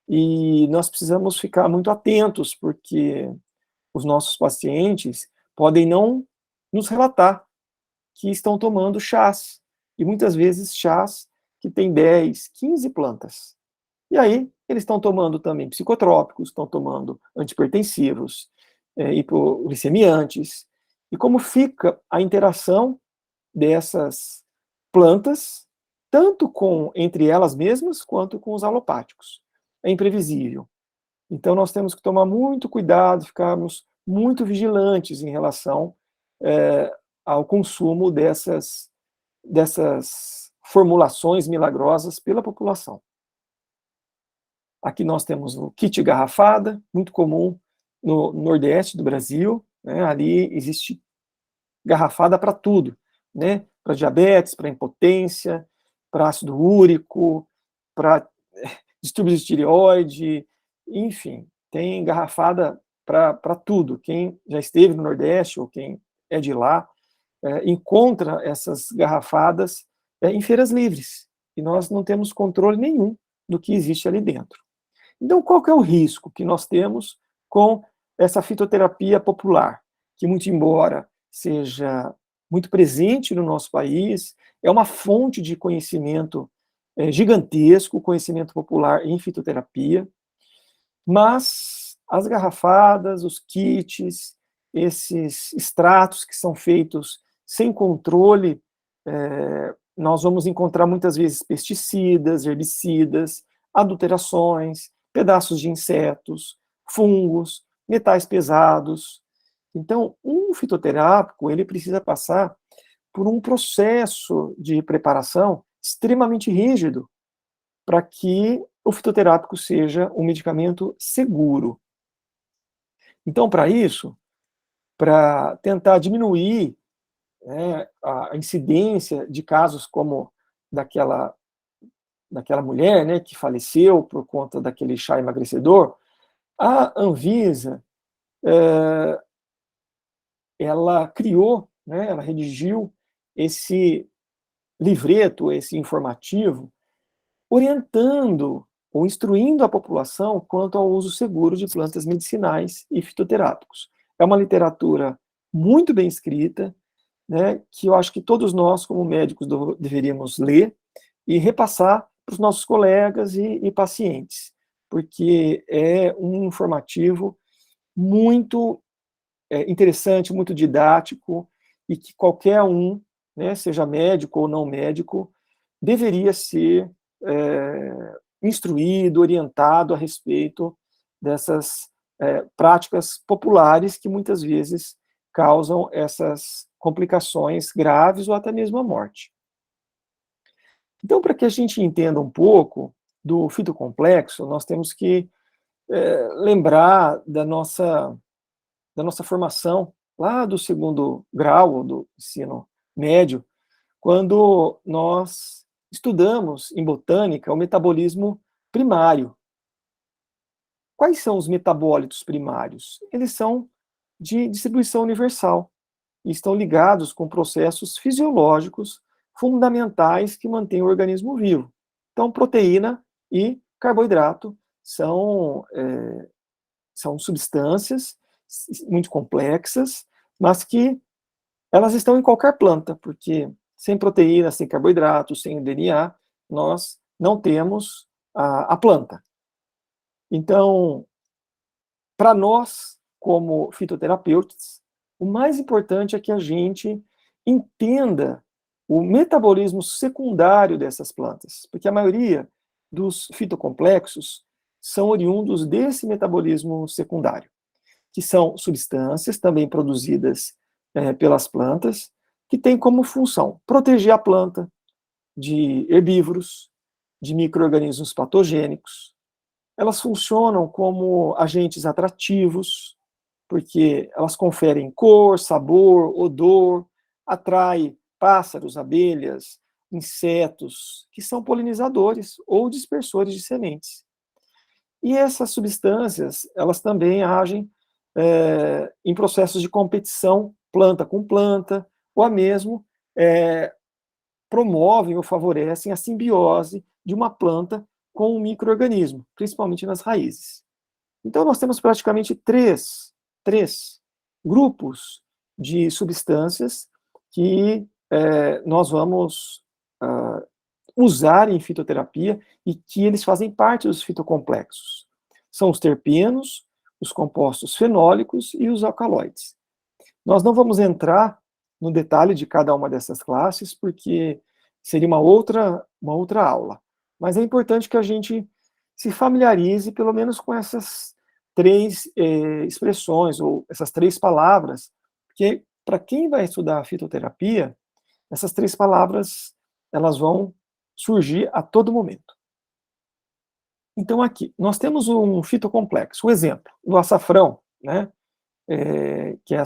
e nós precisamos ficar muito atentos, porque os nossos pacientes podem não nos relatar que estão tomando chás, e muitas vezes chás que têm 10, 15 plantas. E aí, eles estão tomando também psicotrópicos, estão tomando antipertensivos, hipoglicemiantes. E como fica a interação dessas plantas, tanto entre elas mesmas, quanto com os alopáticos? É imprevisível. Então, nós temos que tomar muito cuidado, ficarmos muito vigilantes em relação ao consumo dessas formulações milagrosas pela população. Aqui nós temos o kit garrafada, muito comum no Nordeste do Brasil, né? Ali existe garrafada para tudo, né? Para diabetes, para impotência, para ácido úrico, para distúrbios de tireoide, enfim, tem garrafada para tudo. Quem já esteve no Nordeste ou quem é de lá, encontra essas garrafadas em feiras livres, e nós não temos controle nenhum do que existe ali dentro. Então, qual que é o risco que nós temos com essa fitoterapia popular, que, muito embora seja muito presente no nosso país, é uma fonte de conhecimento gigantesco, conhecimento popular em fitoterapia, mas as garrafadas, os kits, esses extratos que são feitos sem controle, nós vamos encontrar muitas vezes pesticidas, herbicidas, adulterações, pedaços de insetos, fungos, metais pesados. Então, um fitoterápico, ele precisa passar por um processo de preparação extremamente rígido para que o fitoterápico seja um medicamento seguro. Então, para isso, para tentar diminuir a incidência de casos como daquela mulher, né, que faleceu por conta daquele chá emagrecedor, a Anvisa ela criou, né, ela redigiu esse livreto, esse informativo, orientando ou instruindo a população quanto ao uso seguro de plantas medicinais e fitoterápicos. É uma literatura muito bem escrita, né, que eu acho que todos nós, como médicos, deveríamos ler e repassar para os nossos colegas e pacientes, porque é um informativo muito interessante, muito didático, e que qualquer um, né, seja médico ou não médico, deveria ser instruído, orientado a respeito dessas práticas populares que muitas vezes causam essas complicações graves ou até mesmo a morte. Então, para que a gente entenda um pouco do fitocomplexo, nós temos que lembrar da nossa formação lá do segundo grau, ou do ensino médio, quando nós estudamos em botânica o metabolismo primário. Quais são os metabólitos primários? Eles são de distribuição universal e estão ligados com processos fisiológicos fundamentais que mantêm o organismo vivo. Então, proteína e carboidrato são substâncias muito complexas, mas que elas estão em qualquer planta, porque sem proteína, sem carboidrato, sem DNA, nós não temos a planta. Então, para nós, como fitoterapeutas, o mais importante é que a gente entenda o metabolismo secundário dessas plantas, porque a maioria dos fitocomplexos são oriundos desse metabolismo secundário, que são substâncias também produzidas pelas plantas, que têm como função proteger a planta de herbívoros, de micro-organismos patogênicos. Elas funcionam como agentes atrativos, porque elas conferem cor, sabor, odor, atraem pássaros, abelhas, insetos, que são polinizadores ou dispersores de sementes. E essas substâncias, elas também agem em processos de competição planta com planta, ou mesmo promovem ou favorecem a simbiose de uma planta com um micro-organismo, principalmente nas raízes. Então, nós temos praticamente três grupos de substâncias que nós vamos usar em fitoterapia e que eles fazem parte dos fitocomplexos. São os terpenos, os compostos fenólicos e os alcaloides. Nós não vamos entrar no detalhe de cada uma dessas classes, porque seria uma outra aula. Mas é importante que a gente se familiarize, pelo menos, com essas três expressões, ou essas três palavras, porque, para quem vai estudar fitoterapia, essas três palavras, elas vão surgir a todo momento. Então, aqui, nós temos um fitocomplexo. O exemplo, o açafrão, né, que é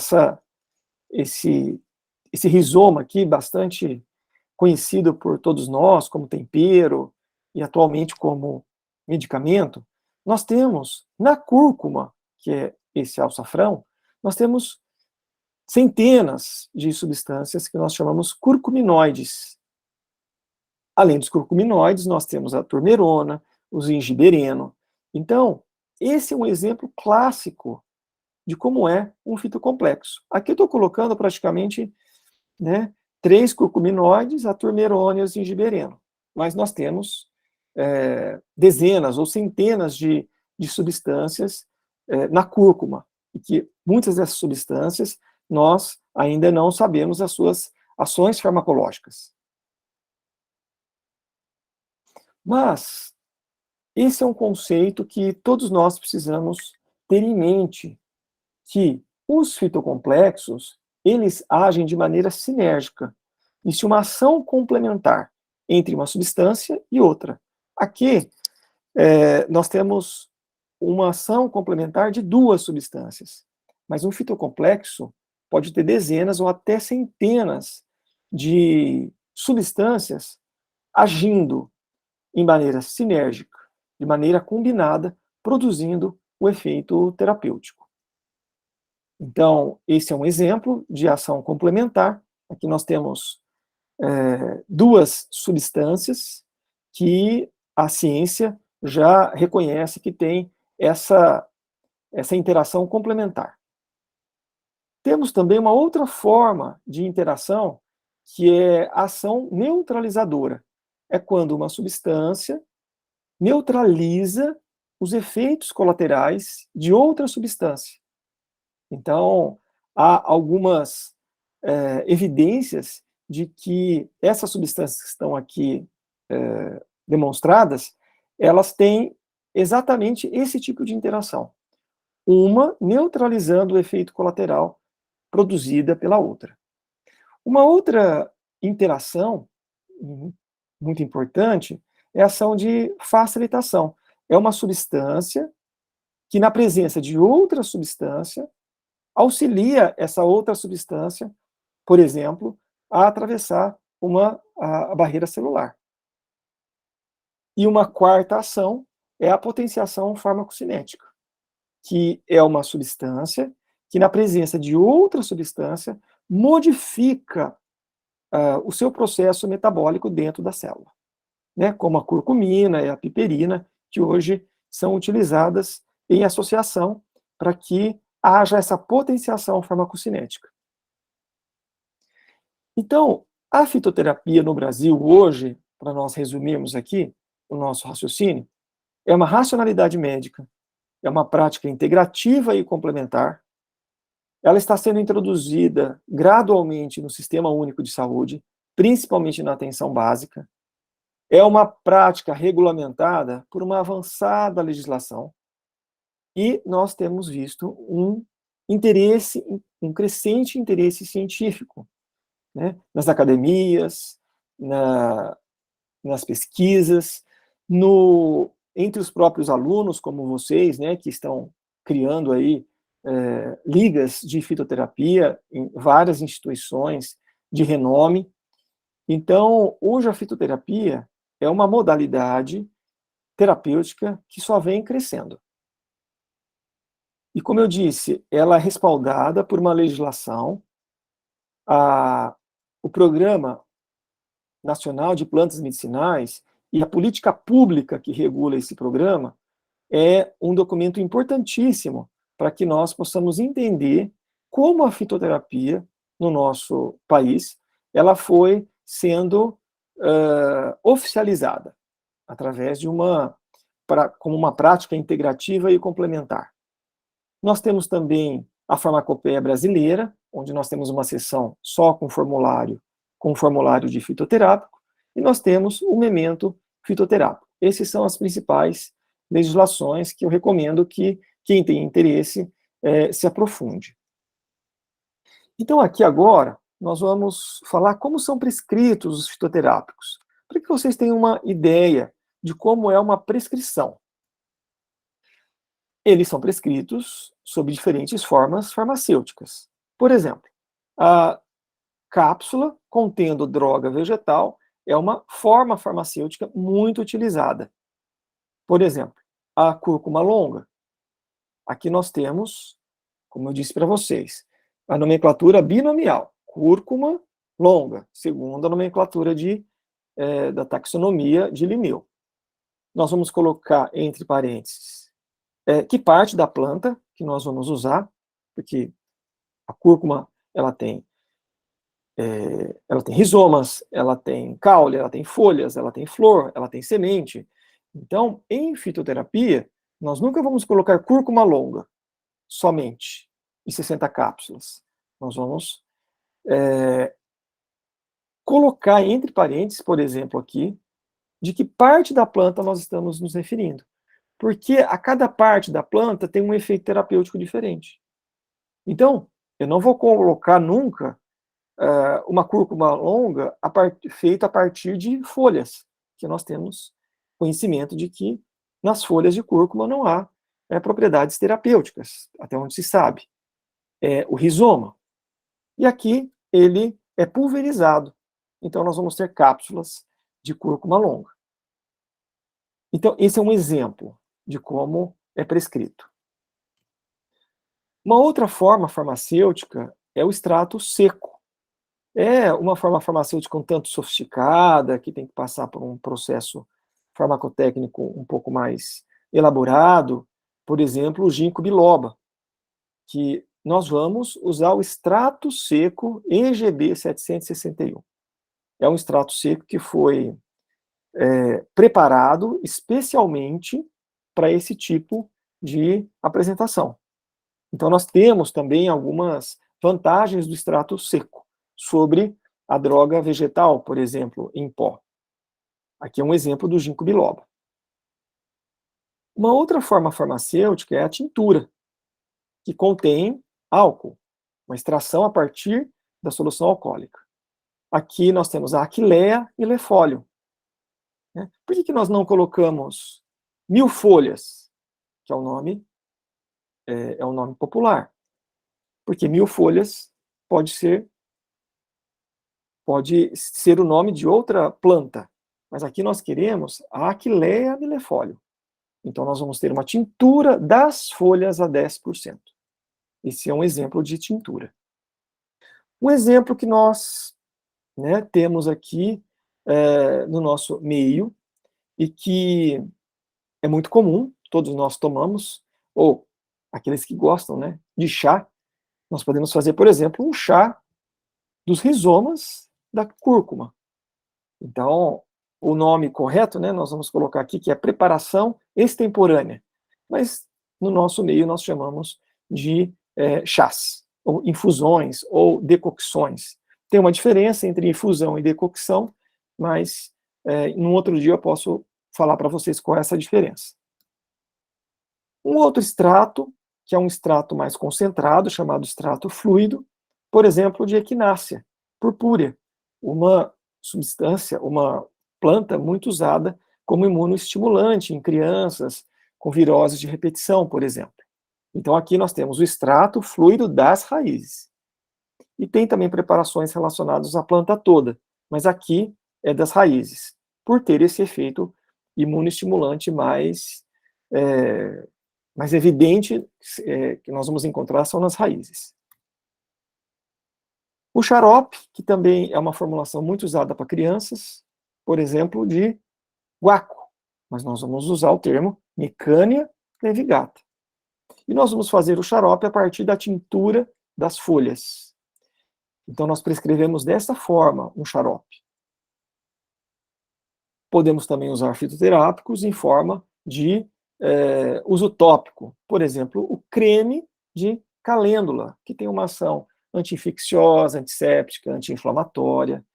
esse rizoma aqui, bastante conhecido por todos nós como tempero, e atualmente como medicamento, nós temos na cúrcuma, que é esse alçafrão, nós temos centenas de substâncias que nós chamamos curcuminoides. Além dos curcuminoides, nós temos a turmerona, o zingibereno. Então, esse é um exemplo clássico de como é um fitocomplexo. Aqui eu estou colocando praticamente, né, 3 curcuminoides, a turmerona e o zingibereno. Mas nós temos dezenas ou centenas de substâncias na cúrcuma, e que muitas dessas substâncias nós ainda não sabemos as suas ações farmacológicas. Mas esse é um conceito que todos nós precisamos ter em mente, que os fitocomplexos, eles agem de maneira sinérgica. Existe uma ação complementar entre uma substância e outra. Aqui, nós temos uma ação complementar de 2 substâncias, mas um fitocomplexo pode ter dezenas ou até centenas de substâncias agindo em maneira sinérgica, de maneira combinada, produzindo o efeito terapêutico. Então, esse é um exemplo de ação complementar. Aqui nós temos 2 substâncias que a ciência já reconhece que tem essa interação complementar. Temos também uma outra forma de interação, que é a ação neutralizadora. É quando uma substância neutraliza os efeitos colaterais de outra substância. Então, há algumas evidências de que essas substâncias que estão aqui demonstradas, elas têm exatamente esse tipo de interação. Uma neutralizando o efeito colateral produzida pela outra. Uma outra interação muito importante é a ação de facilitação. É uma substância que, na presença de outra substância, auxilia essa outra substância, por exemplo, a atravessar a barreira celular. E uma quarta ação é a potenciação farmacocinética, que é uma substância que, na presença de outra substância, modifica o seu processo metabólico dentro da célula, né, como a curcumina e a piperina, que hoje são utilizadas em associação para que haja essa potenciação farmacocinética. Então, a fitoterapia no Brasil hoje, para nós resumirmos aqui o nosso raciocínio, é uma racionalidade médica, é uma prática integrativa e complementar. Ela está sendo introduzida gradualmente no Sistema Único de Saúde, principalmente na atenção básica. É uma prática regulamentada por uma avançada legislação. E nós temos visto um crescente interesse científico, né, nas academias, nas pesquisas, entre os próprios alunos, como vocês, né, que estão criando aí ligas de fitoterapia em várias instituições de renome. Então, hoje a fitoterapia é uma modalidade terapêutica que só vem crescendo. E, como eu disse, ela é respaldada por uma legislação. O Programa Nacional de Plantas Medicinais e a política pública que regula esse programa é um documento importantíssimo para que nós possamos entender como a fitoterapia no nosso país ela foi sendo oficializada através de como uma prática integrativa e complementar. Nós temos também a farmacopeia brasileira, onde nós temos uma seção só com formulário de fitoterápico, e nós temos o memento fitoterápico. Essas são as principais legislações que eu recomendo que quem tem interesse se aprofunde. Então, aqui agora, nós vamos falar como são prescritos os fitoterápicos, para que vocês tenham uma ideia de como é uma prescrição. Eles são prescritos sob diferentes formas farmacêuticas. Por exemplo, a cápsula contendo droga vegetal, é uma forma farmacêutica muito utilizada. Por exemplo, a cúrcuma longa. Aqui nós temos, como eu disse para vocês, a nomenclatura binomial, cúrcuma longa, segundo a nomenclatura da taxonomia de Linneu. Nós vamos colocar entre parênteses que parte da planta que nós vamos usar, porque a cúrcuma ela tem rizomas, ela tem caule, ela tem folhas, ela tem flor, ela tem semente. Então, em fitoterapia, nós nunca vamos colocar cúrcuma longa, somente, em 60 cápsulas. Nós vamos colocar entre parênteses, por exemplo, aqui, de que parte da planta nós estamos nos referindo. Porque a cada parte da planta tem um efeito terapêutico diferente. Então, eu não vou colocar nunca uma cúrcuma longa feita a partir de folhas, que nós temos conhecimento de que nas folhas de cúrcuma não há propriedades terapêuticas, até onde se sabe. O rizoma. E aqui ele é pulverizado. Então nós vamos ter cápsulas de cúrcuma longa. Então esse é um exemplo de como é prescrito. Uma outra forma farmacêutica é o extrato seco. É uma forma farmacêutica um tanto sofisticada, que tem que passar por um processo farmacotécnico um pouco mais elaborado, por exemplo, o ginkgo biloba, que nós vamos usar o extrato seco EGB 761. É um extrato seco que foi preparado especialmente para esse tipo de apresentação. Então nós temos também algumas vantagens do extrato seco sobre a droga vegetal, por exemplo, em pó. Aqui é um exemplo do ginkgo biloba. Uma outra forma farmacêutica é a tintura, que contém álcool, uma extração a partir da solução alcoólica. Aqui nós temos a aquileia e lefólio. Por que nós não colocamos 1000 folhas, que é o nome popular? Porque 1000 folhas pode ser o nome de outra planta, mas aqui nós queremos a aquileia milefólio. Então nós vamos ter uma tintura das folhas a 10%. Esse é um exemplo de tintura. Um exemplo que nós temos aqui no nosso meio e que é muito comum, todos nós tomamos, ou aqueles que gostam de chá, nós podemos fazer, por exemplo, um chá dos rizomas da cúrcuma. Então, o nome correto, nós vamos colocar aqui que é preparação extemporânea, mas no nosso meio nós chamamos de chás, ou infusões, ou decocções. Tem uma diferença entre infusão e decocção, mas num outro dia eu posso falar para vocês qual é essa diferença. Um outro extrato, que é um extrato mais concentrado, chamado extrato fluido, por exemplo, de equinácea purpúrea, uma substância, uma planta muito usada como imunoestimulante em crianças com viroses de repetição, por exemplo. Então aqui nós temos o extrato fluido das raízes. E tem também preparações relacionadas à planta toda, mas aqui é das raízes, por ter esse efeito imunoestimulante mais evidente que nós vamos encontrar são nas raízes. O xarope, que também é uma formulação muito usada para crianças, por exemplo, de guaco, mas nós vamos usar o termo Mecania levigata. E nós vamos fazer o xarope a partir da tintura das folhas. Então nós prescrevemos dessa forma um xarope. Podemos também usar fitoterápicos em forma de uso tópico. Por exemplo, o creme de calêndula, que tem uma ação anti-infecciosa, antisséptica, anti-inflamatória,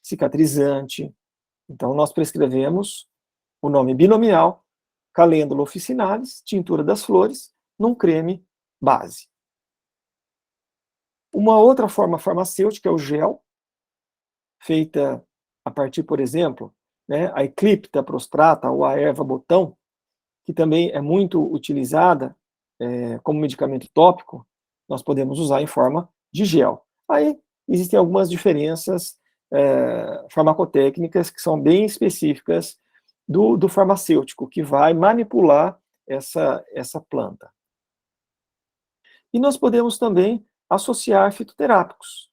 cicatrizante. Então, nós prescrevemos o nome binomial, Calendula officinalis, tintura das flores, num creme base. Uma outra forma farmacêutica é o gel, feita a partir, por exemplo, a Eclipta prostrata ou a erva botão, que também é muito utilizada como medicamento tópico, nós podemos usar em forma de gel. Aí existem algumas diferenças farmacotécnicas que são bem específicas do farmacêutico, que vai manipular essa planta. E nós podemos também associar fitoterápicos.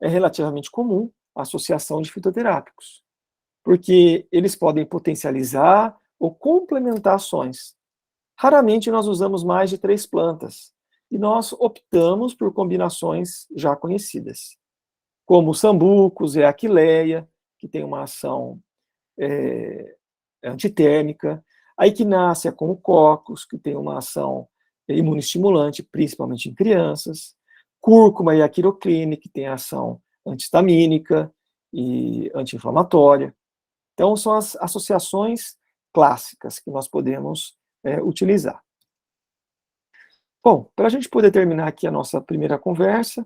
É relativamente comum a associação de fitoterápicos, porque eles podem potencializar ou complementar ações. Raramente nós usamos mais de 3 plantas, e nós optamos por combinações já conhecidas, como o sambucus e a aquileia, que tem uma ação antitérmica, a equinácea com o cocos, que tem uma ação imunoestimulante, principalmente em crianças, cúrcuma e a quirocline, que tem ação antihistamínica e anti-inflamatória. Então, são as associações clássicas que nós podemos utilizar. Bom, para a gente poder terminar aqui a nossa primeira conversa,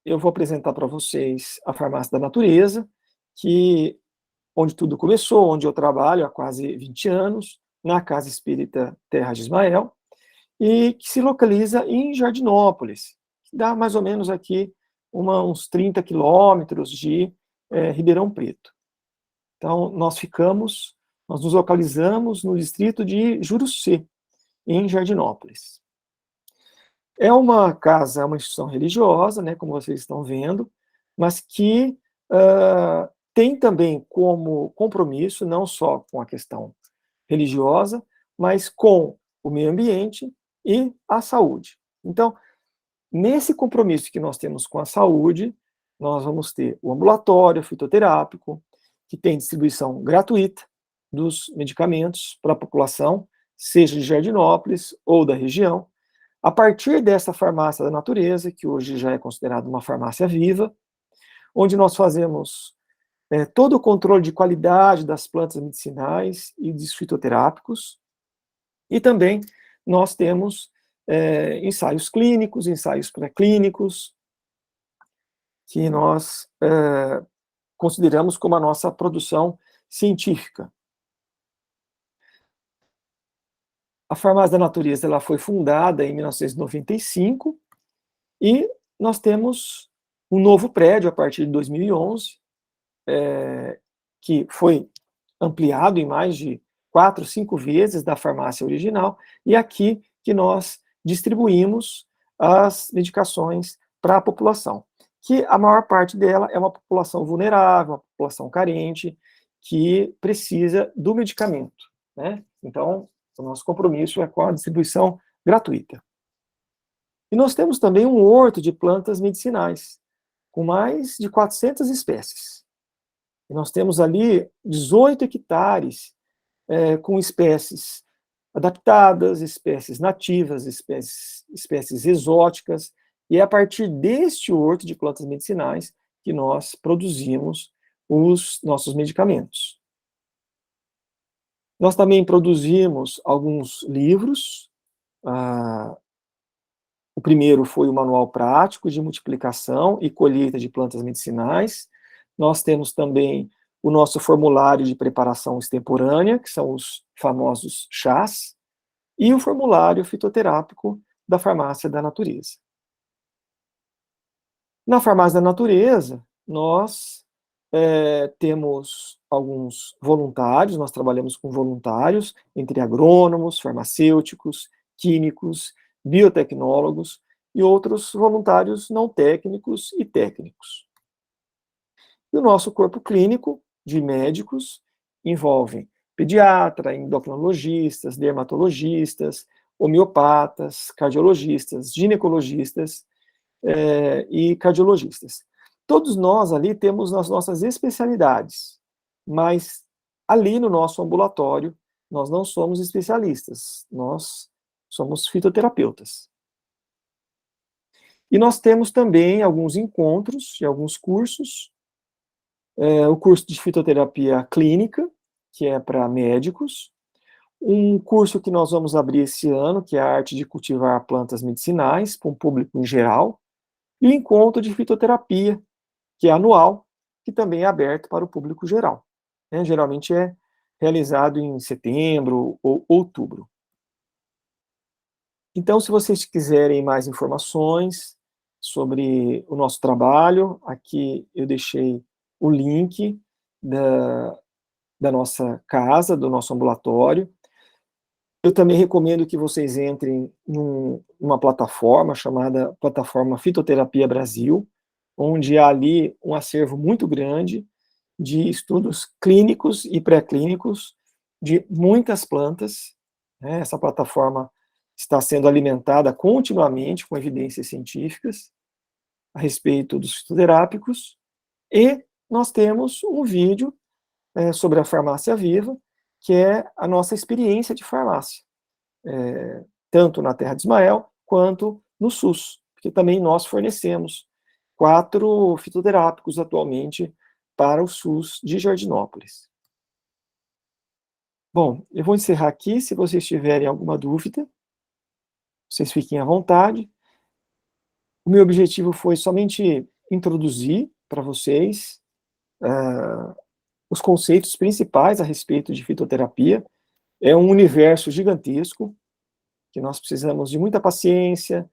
eu vou apresentar para vocês a Farmácia da Natureza, onde tudo começou, onde eu trabalho há quase 20 anos, na Casa Espírita Terra de Ismael, e que se localiza em Jardinópolis, que dá mais ou menos aqui uns 30 quilômetros de Ribeirão Preto. Então, nós nos localizamos no distrito de Jurucê, em Jardinópolis. É uma casa, uma instituição religiosa, né, como vocês estão vendo, mas que tem também como compromisso, não só com a questão religiosa, mas com o meio ambiente e a saúde. Então, nesse compromisso que nós temos com a saúde, nós vamos ter o ambulatório fitoterápico, que tem distribuição gratuita dos medicamentos para a população, seja de Jardinópolis ou da região, a partir dessa Farmácia da Natureza, que hoje já é considerada uma farmácia viva, onde nós fazemos todo o controle de qualidade das plantas medicinais e dos fitoterápicos, e também nós temos ensaios clínicos, ensaios pré-clínicos, que nós consideramos como a nossa produção científica. A Farmácia da Natureza ela foi fundada em 1995, e nós temos um novo prédio a partir de 2011, que foi ampliado em mais de 4, 5 vezes da farmácia original, e aqui que nós distribuímos as medicações para a população, que a maior parte dela é uma população vulnerável, uma população carente, que precisa do medicamento, né? Então, o nosso compromisso é com a distribuição gratuita. E nós temos também um horto de plantas medicinais, com mais de 400 espécies. E nós temos ali 18 hectares com espécies adaptadas, espécies nativas, espécies exóticas, e é a partir deste horto de plantas medicinais que nós produzimos os nossos medicamentos. Nós também produzimos alguns livros. O primeiro foi o Manual Prático de Multiplicação e Colheita de Plantas Medicinais. Nós temos também o nosso formulário de preparação extemporânea, que são os famosos chás, e o formulário fitoterápico da Farmácia da Natureza. Na Farmácia da Natureza, nós temos alguns voluntários, nós trabalhamos com voluntários, entre agrônomos, farmacêuticos, químicos, biotecnólogos e outros voluntários não técnicos e técnicos. E o nosso corpo clínico de médicos envolve pediatra, endocrinologistas, dermatologistas, homeopatas, cardiologistas, ginecologistas e cardiologistas. Todos nós ali temos as nossas especialidades, mas ali no nosso ambulatório nós não somos especialistas, nós somos fitoterapeutas. E nós temos também alguns encontros e alguns cursos, o curso de fitoterapia clínica, que é para médicos, um curso que nós vamos abrir esse ano, que é a arte de cultivar plantas medicinais, para um público em geral, e o encontro de fitoterapia, que é anual, que também é aberto para o público geral. Geralmente é realizado em setembro ou outubro. Então, se vocês quiserem mais informações, sobre o nosso trabalho. Aqui eu deixei o link da nossa casa, do nosso ambulatório. Eu também recomendo que vocês entrem numa plataforma chamada Plataforma Fitoterapia Brasil, onde há ali um acervo muito grande de estudos clínicos e pré-clínicos de muitas plantas. Essa plataforma está sendo alimentada continuamente com evidências científicas a respeito dos fitoterápicos, e nós temos um vídeo sobre a farmácia viva, que é a nossa experiência de farmácia, tanto na Terra de Ismael, quanto no SUS, porque também nós fornecemos 4 fitoterápicos atualmente para o SUS de Jardinópolis. Bom, eu vou encerrar aqui. Se vocês tiverem alguma dúvida, vocês fiquem à vontade. O meu objetivo foi somente introduzir para vocês os conceitos principais a respeito de fitoterapia. É um universo gigantesco, que nós precisamos de muita paciência,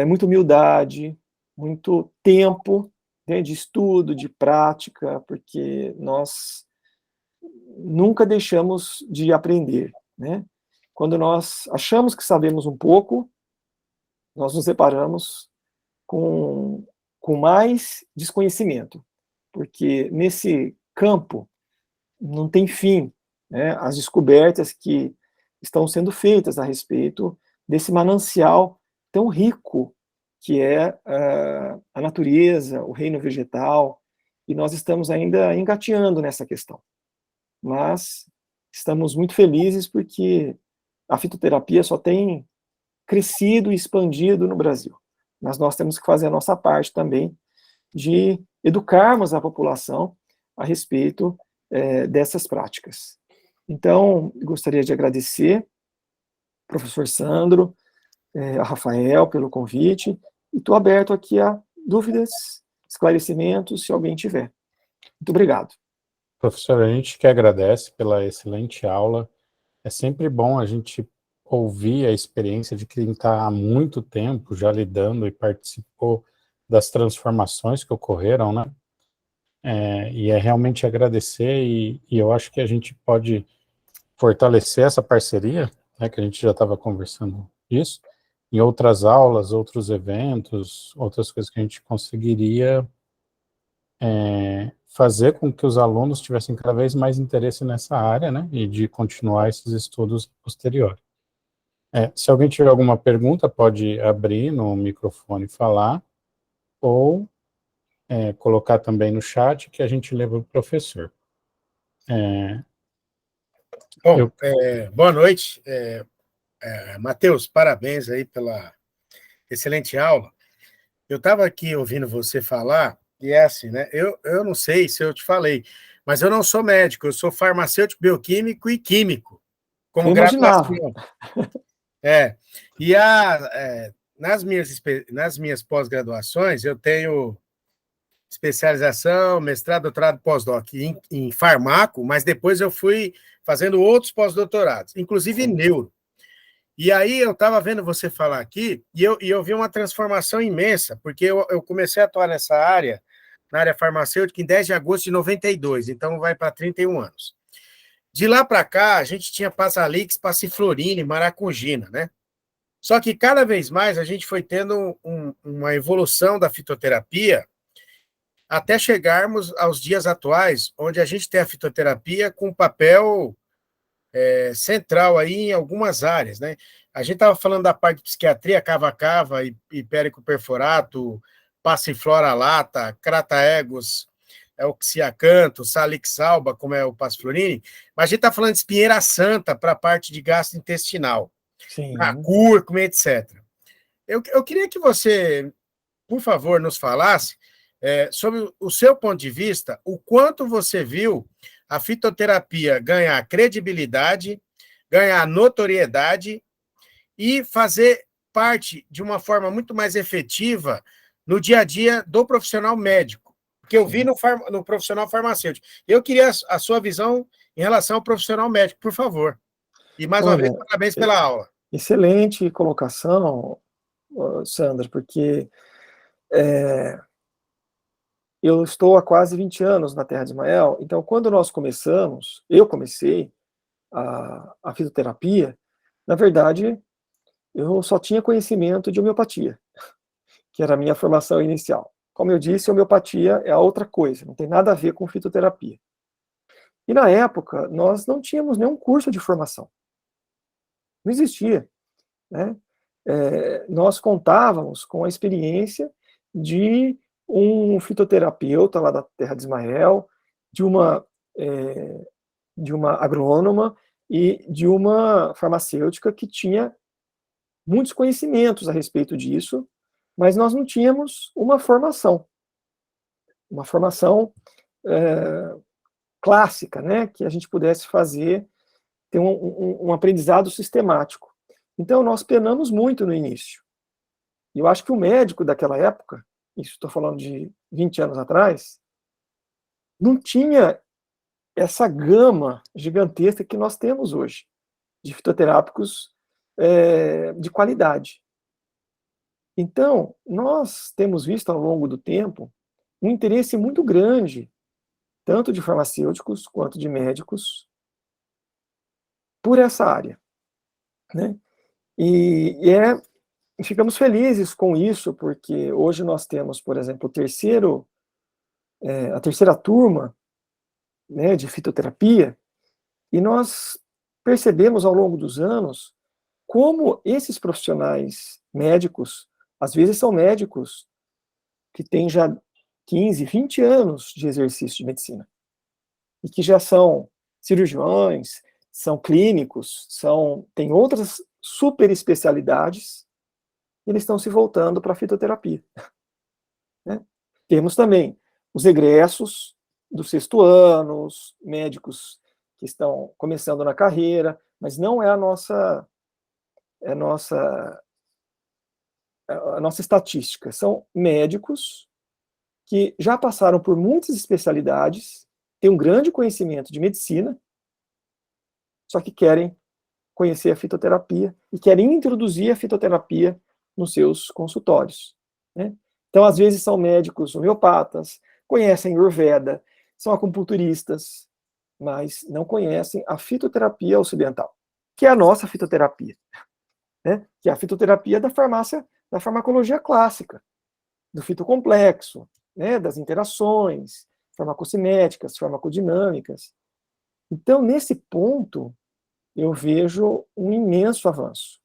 muita humildade, muito tempo, né, de estudo, de prática, porque nós nunca deixamos de aprender, né? Quando nós achamos que sabemos um pouco, nós nos deparamos com mais desconhecimento, porque nesse campo não tem fim, né, as descobertas que estão sendo feitas a respeito desse manancial tão rico que é a natureza, o reino vegetal, e nós estamos ainda engateando nessa questão. Mas estamos muito felizes porque a fitoterapia só tem crescido e expandido no Brasil. Mas nós temos que fazer a nossa parte também de educarmos a população a respeito dessas práticas. Então, gostaria de agradecer ao professor Sandro, a Rafael pelo convite, e estou aberto aqui a dúvidas, esclarecimentos, se alguém tiver. Muito obrigado. Professor, a gente que agradece pela excelente aula. É sempre bom a gente ouvir a experiência de quem está há muito tempo já lidando e participou das transformações que ocorreram, né? E é realmente agradecer, e eu acho que a gente pode fortalecer essa parceria, né, que a gente já estava conversando isso, em outras aulas, outros eventos, outras coisas que a gente conseguiria fazer com que os alunos tivessem cada vez mais interesse nessa área, né, e de continuar esses estudos posteriores. Se alguém tiver alguma pergunta, pode abrir no microfone e falar, ou colocar também no chat, que a gente leva para o professor. Bom, boa noite. Matheus, parabéns aí pela excelente aula. Eu estava aqui ouvindo você falar, e é assim, né? Eu não sei se eu te falei, mas eu não sou médico, eu sou farmacêutico, bioquímico e químico, como graduação. E nas minhas pós-graduações, eu tenho especialização, mestrado, doutorado, pós-doc em farmaco, mas depois eu fui fazendo outros pós-doutorados, inclusive em neuro. E aí eu estava vendo você falar aqui, e eu vi uma transformação imensa, porque eu comecei a atuar nessa área, na área farmacêutica, em 10 de agosto de 92, então vai para 31 anos. De lá para cá, a gente tinha Pasalix, Passiflorine, Maracugina, né? Só que cada vez mais a gente foi tendo uma evolução da fitoterapia, até chegarmos aos dias atuais, onde a gente tem a fitoterapia com papel central aí em algumas áreas, né? A gente estava falando da parte de psiquiatria, cava-cava, hipérico perfurato, passiflora lata, crataegos, oxiacanto, salixalba, como é o passiflorine, mas a gente está falando de espinheira santa para a parte de gastrointestinal, cúrcuma, etc. Eu queria que você, por favor, nos falasse sobre o seu ponto de vista, o quanto você viu a fitoterapia ganhar credibilidade, ganhar notoriedade e fazer parte de uma forma muito mais efetiva no dia a dia do profissional médico, que eu vi no profissional farmacêutico. Eu queria a sua visão em relação ao profissional médico, por favor. E mais uma vez, parabéns pela aula. Excelente colocação, Sandra, porque Eu estou há quase 20 anos na Terra de Ismael, então quando nós começamos, eu comecei a fitoterapia, na verdade, eu só tinha conhecimento de homeopatia, que era a minha formação inicial. Como eu disse, homeopatia é outra coisa, não tem nada a ver com fitoterapia. E na época, nós não tínhamos nenhum curso de formação. Não existia, né? Nós contávamos com a experiência de um fitoterapeuta lá da Terra de Ismael, de uma agrônoma e de uma farmacêutica que tinha muitos conhecimentos a respeito disso, mas nós não tínhamos uma formação clássica, né, que a gente pudesse fazer, ter um aprendizado sistemático. Então, nós penamos muito no início. E eu acho que o médico daquela época, isso estou falando de 20 anos atrás, não tinha essa gama gigantesca que nós temos hoje, de fitoterápicos de qualidade. Então, nós temos visto ao longo do tempo um interesse muito grande, tanto de farmacêuticos quanto de médicos, por essa área, né? E ficamos felizes com isso, porque hoje nós temos, por exemplo, a terceira turma, né, de fitoterapia, e nós percebemos ao longo dos anos como esses profissionais médicos, às vezes são médicos que têm já 15, 20 anos de exercício de medicina, e que já são cirurgiões, são clínicos, têm outras super especialidades, e eles estão se voltando para a fitoterapia, né? Temos também os egressos do 6º ano, os médicos que estão começando na carreira, mas não é a nossa estatística. São médicos que já passaram por muitas especialidades, têm um grande conhecimento de medicina, só que querem conhecer a fitoterapia e querem introduzir a fitoterapia nos seus consultórios, né? Então, às vezes, são médicos homeopatas, conhecem Ayurveda, são acupunturistas, mas não conhecem a fitoterapia ocidental, que é a nossa fitoterapia, né? Que é a fitoterapia da farmacologia clássica, do fitocomplexo, né? Das interações farmacocinéticas, farmacodinâmicas. Então, nesse ponto, eu vejo um imenso avanço.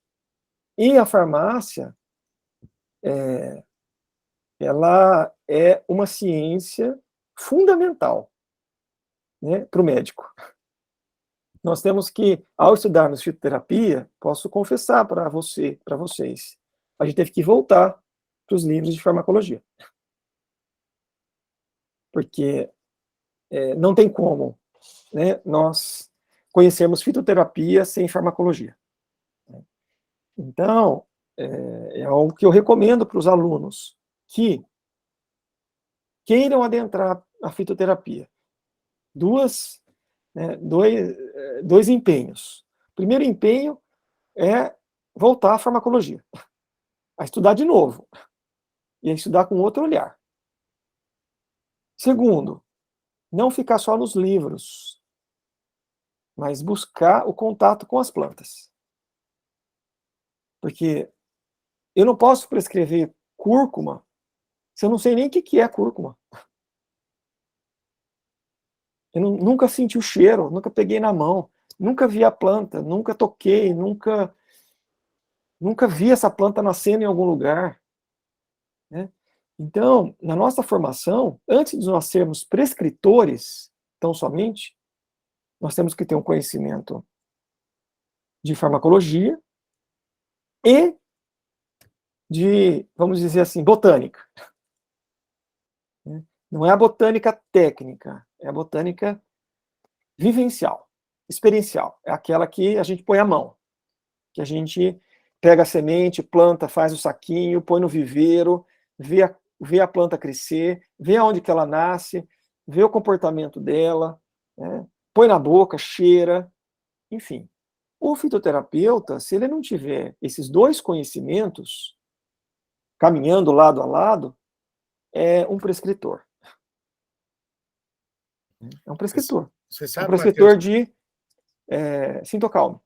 E a farmácia, ela é uma ciência fundamental, né, para o médico. Nós temos que, ao estudarmos fitoterapia, posso confessar para vocês, a gente teve que voltar para os livros de farmacologia. Porque não tem como, né, nós conhecermos fitoterapia sem farmacologia. Então, é algo que eu recomendo para os alunos que queiram adentrar a fitoterapia. Dois empenhos. O primeiro empenho é voltar à farmacologia, a estudar de novo, e a estudar com outro olhar. Segundo, não ficar só nos livros, mas buscar o contato com as plantas. Porque eu não posso prescrever cúrcuma se eu não sei nem o que é cúrcuma. Eu nunca senti o cheiro, nunca peguei na mão, nunca vi a planta, nunca toquei, nunca vi essa planta nascendo em algum lugar, né? Então, na nossa formação, antes de nós sermos prescritores, tão somente, nós temos que ter um conhecimento de farmacologia e de, vamos dizer assim, botânica. Não é a botânica técnica, é a botânica vivencial, experiencial. É aquela que a gente põe a mão, que a gente pega a semente, planta, faz o saquinho, põe no viveiro, vê a planta crescer, vê aonde que ela nasce, vê o comportamento dela, né? Põe na boca, cheira, enfim. O fitoterapeuta, se ele não tiver esses dois conhecimentos caminhando lado a lado, é um prescritor. É um prescritor. Você É um sabe, prescritor Matheus, de Sintocalme,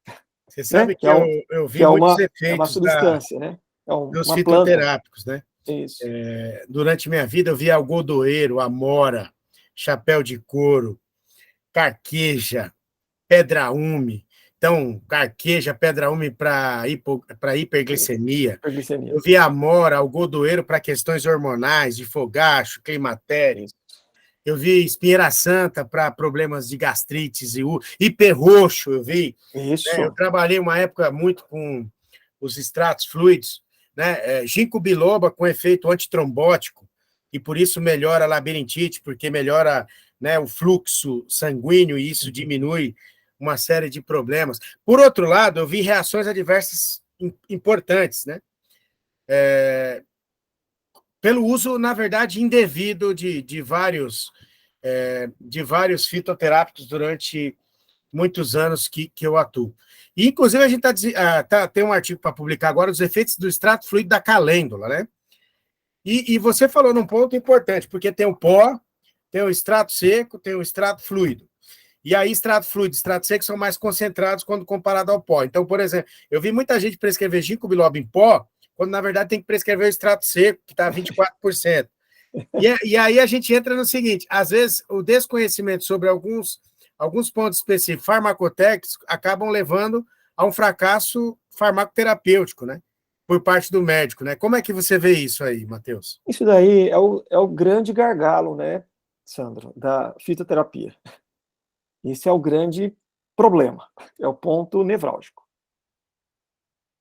você né? sabe que eu Que vi muitos é uma efeitos substância, né? É dos uma planta. fitoterápicos, né? Isso. Durante minha vida, eu vi algodoeiro, amora, chapéu de couro, carqueja, pedra-ume. Então, carqueja, pedra-ume para hiperglicemia. Hiperglicemia. Eu vi amora, algodoeiro para questões hormonais, de fogacho, climatério. Isso. Eu vi espinheira santa para problemas de gastrites e hiperroxo, eu vi. Eu Isso. trabalhei uma época muito com os extratos fluidos, né? Ginkgo biloba com efeito antitrombótico, e por isso melhora a labirintite, porque melhora, né, o fluxo sanguíneo, e isso diminui uma série de problemas. Por outro lado, eu vi reações adversas importantes, né? Pelo uso, na verdade, indevido de vários fitoterápicos durante muitos anos que eu atuo. E, inclusive, a gente tem um artigo para publicar agora, os efeitos do extrato fluido da calêndula, né? E você falou num ponto importante, porque tem o pó, tem o extrato seco, tem o extrato fluido. E aí, extrato fluido e extrato seco são mais concentrados quando comparado ao pó. Então, por exemplo, eu vi muita gente prescrever ginkgo biloba em pó, quando, na verdade, tem que prescrever o extrato seco, que está a 24%. E aí a gente entra no seguinte, às vezes o desconhecimento sobre alguns pontos específicos farmacotécnicos acabam levando a um fracasso farmacoterapêutico, né? Por parte do médico, né? Como é que você vê isso aí, Matheus? Isso daí é o grande gargalo, né, Sandro, da fitoterapia. Esse é o grande problema, é o ponto nevrálgico.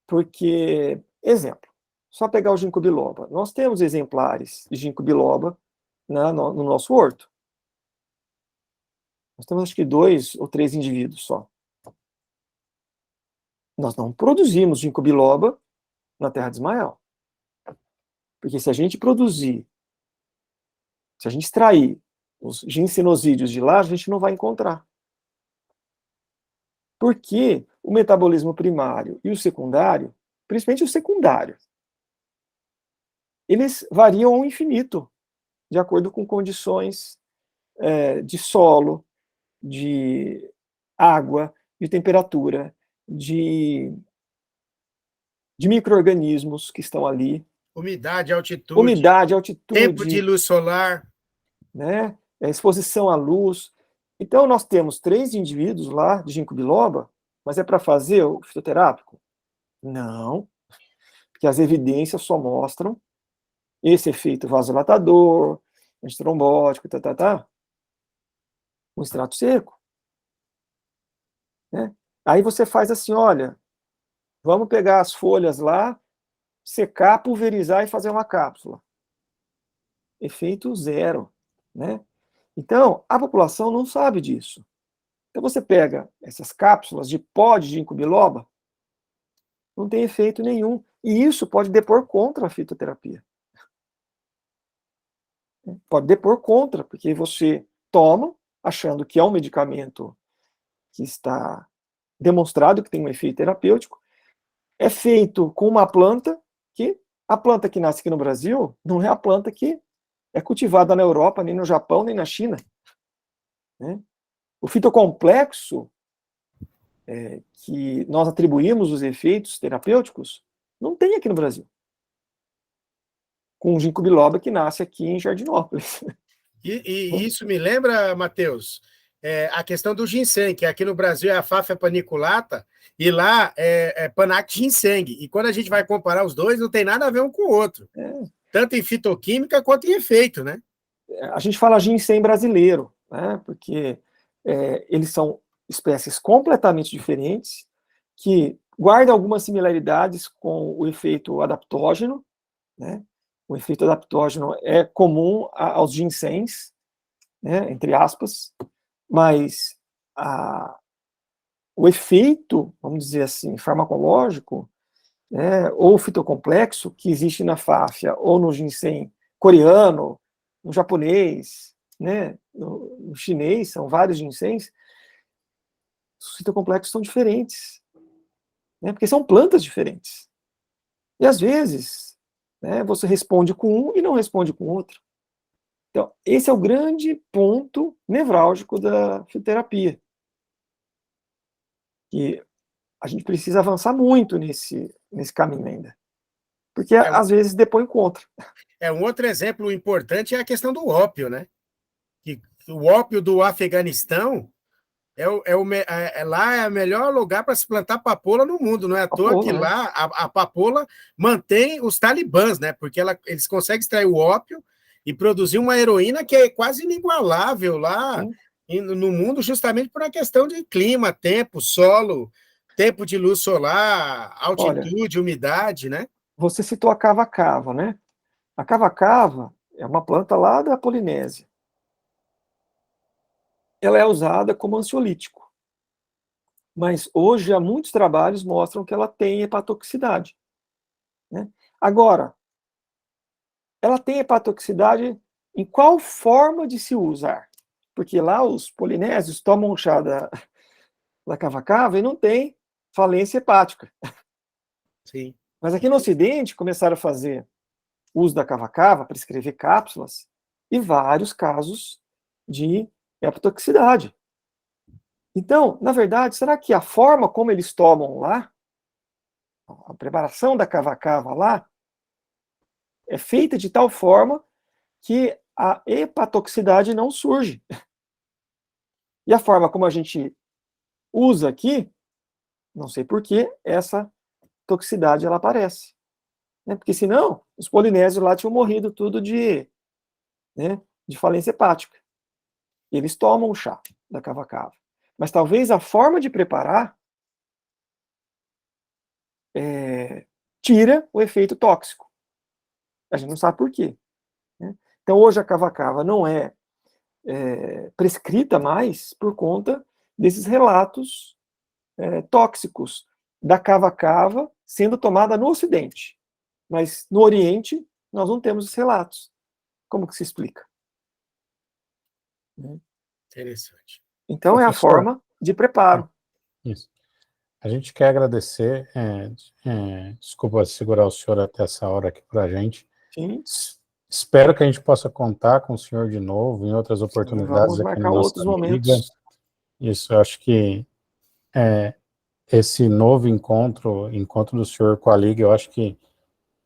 Porque, exemplo, só pegar o ginkgo biloba. Nós temos exemplares de ginkgo biloba, né, no nosso horto. Nós temos acho que 2 ou 3 indivíduos só. Nós não produzimos ginkgo biloba na terra de Ismael. Porque se a gente produzir, se a gente extrair os ginsenosídeos de lá, a gente não vai encontrar. Porque o metabolismo primário e o secundário, principalmente o secundário, eles variam ao infinito, de acordo com condições de solo, de água, de temperatura, de micro-organismos que estão ali. Umidade, altitude. Umidade, altitude. Tempo de luz solar. Né? Exposição à luz. Então, nós temos 3 indivíduos lá de ginkgo biloba, mas é para fazer o fitoterápico? Não, porque as evidências só mostram esse efeito vasodilatador, antitrombótico, no extrato seco. Né? Aí você faz assim, olha, vamos pegar as folhas lá, secar, pulverizar e fazer uma cápsula. Efeito zero, né? Então, a população não sabe disso. Então você pega essas cápsulas de pó de ginkgo biloba, não tem efeito nenhum. E isso pode depor contra a fitoterapia. Pode depor contra, porque você toma, achando que é um medicamento que está demonstrado que tem um efeito terapêutico, é feito com uma planta que, a planta que nasce aqui no Brasil, não é a planta que é cultivada na Europa, nem no Japão, nem na China. Né? O fitocomplexo que nós atribuímos os efeitos terapêuticos, não tem aqui no Brasil. Com o ginkgo biloba que nasce aqui em Jardinópolis. E isso me lembra, Matheus, a questão do ginseng, que aqui no Brasil é a Fáfia paniculata, e lá é Panax ginseng. E quando a gente vai comparar os dois, não tem nada a ver um com o outro. Tanto em fitoquímica quanto em efeito, né? A gente fala ginseng brasileiro, né? Porque eles são espécies completamente diferentes, que guardam algumas similaridades com o efeito adaptógeno, né? O efeito adaptógeno é comum aos ginsengs, né, entre aspas, mas o efeito, vamos dizer assim, farmacológico, né, ou fitocomplexo, que existe na fáfia ou no ginseng coreano, no japonês, né, no chinês, são vários ginsengs, os fitocomplexos são diferentes, né, porque são plantas diferentes. E às vezes, né, você responde com um e não responde com o outro. Então, esse é o grande ponto nevrálgico da fitoterapia. E a gente precisa avançar muito nesse caminho ainda. Porque, às vezes, depõe contra. Um outro exemplo importante é a questão do ópio, né? Que o ópio do Afeganistão lá é o melhor lugar para se plantar papoula no mundo. Não é à toa que lá a papoula mantém os talibãs, né? Porque eles conseguem extrair o ópio e produzir uma heroína que é quase inigualável lá no mundo, justamente por uma questão de clima, tempo, solo, tempo de luz solar, altitude, umidade, né? Você citou a cava-cava, né? A cava-cava é uma planta lá da Polinésia. Ela é usada como ansiolítico. Mas hoje há muitos trabalhos mostram que ela tem hepatotoxicidade, né? Agora, ela tem hepatotoxicidade em qual forma de se usar? Porque lá os polinésios tomam chá da cava-cava e não tem falência hepática. Sim. Mas aqui no Ocidente começaram a fazer uso da cava-cava, prescrever cápsulas, e vários casos de hepatotoxicidade. Então, na verdade, será que a forma como eles tomam lá, a preparação da cava-cava lá, é feita de tal forma que a hepatotoxicidade não surge? E a forma como a gente usa aqui, não sei por que essa toxicidade ela aparece. Né? Porque senão, os polinésios lá tinham morrido tudo de falência hepática. E eles tomam o chá da cava-cava. Mas talvez a forma de preparar tira o efeito tóxico. A gente não sabe por quê. Né? Então, hoje a cava-cava não é prescrita mais por conta desses relatos tóxicos da cava-cava sendo tomada no Ocidente. Mas no Oriente, nós não temos esses relatos. Como que se explica? Interessante. Então, é a forma de preparo. Isso. A gente quer agradecer, desculpa segurar o senhor até essa hora aqui para a gente. Sim. Espero que a gente possa contar com o senhor de novo em outras oportunidades aqui na nossa outros liga. momentos. Isso, eu acho que esse novo encontro do senhor com a liga, eu acho que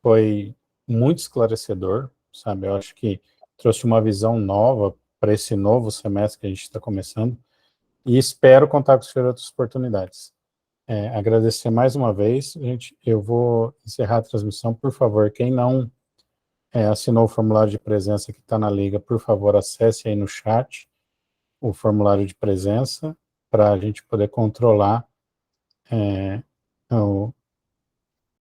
foi muito esclarecedor, sabe? Eu acho que trouxe uma visão nova para esse novo semestre que a gente está começando, e espero contar com o senhor em outras oportunidades. Agradecer mais uma vez, gente. Eu vou encerrar a transmissão, por favor. Quem não assinou o formulário de presença que está na liga, por favor, acesse aí no chat o formulário de presença para a gente poder controlar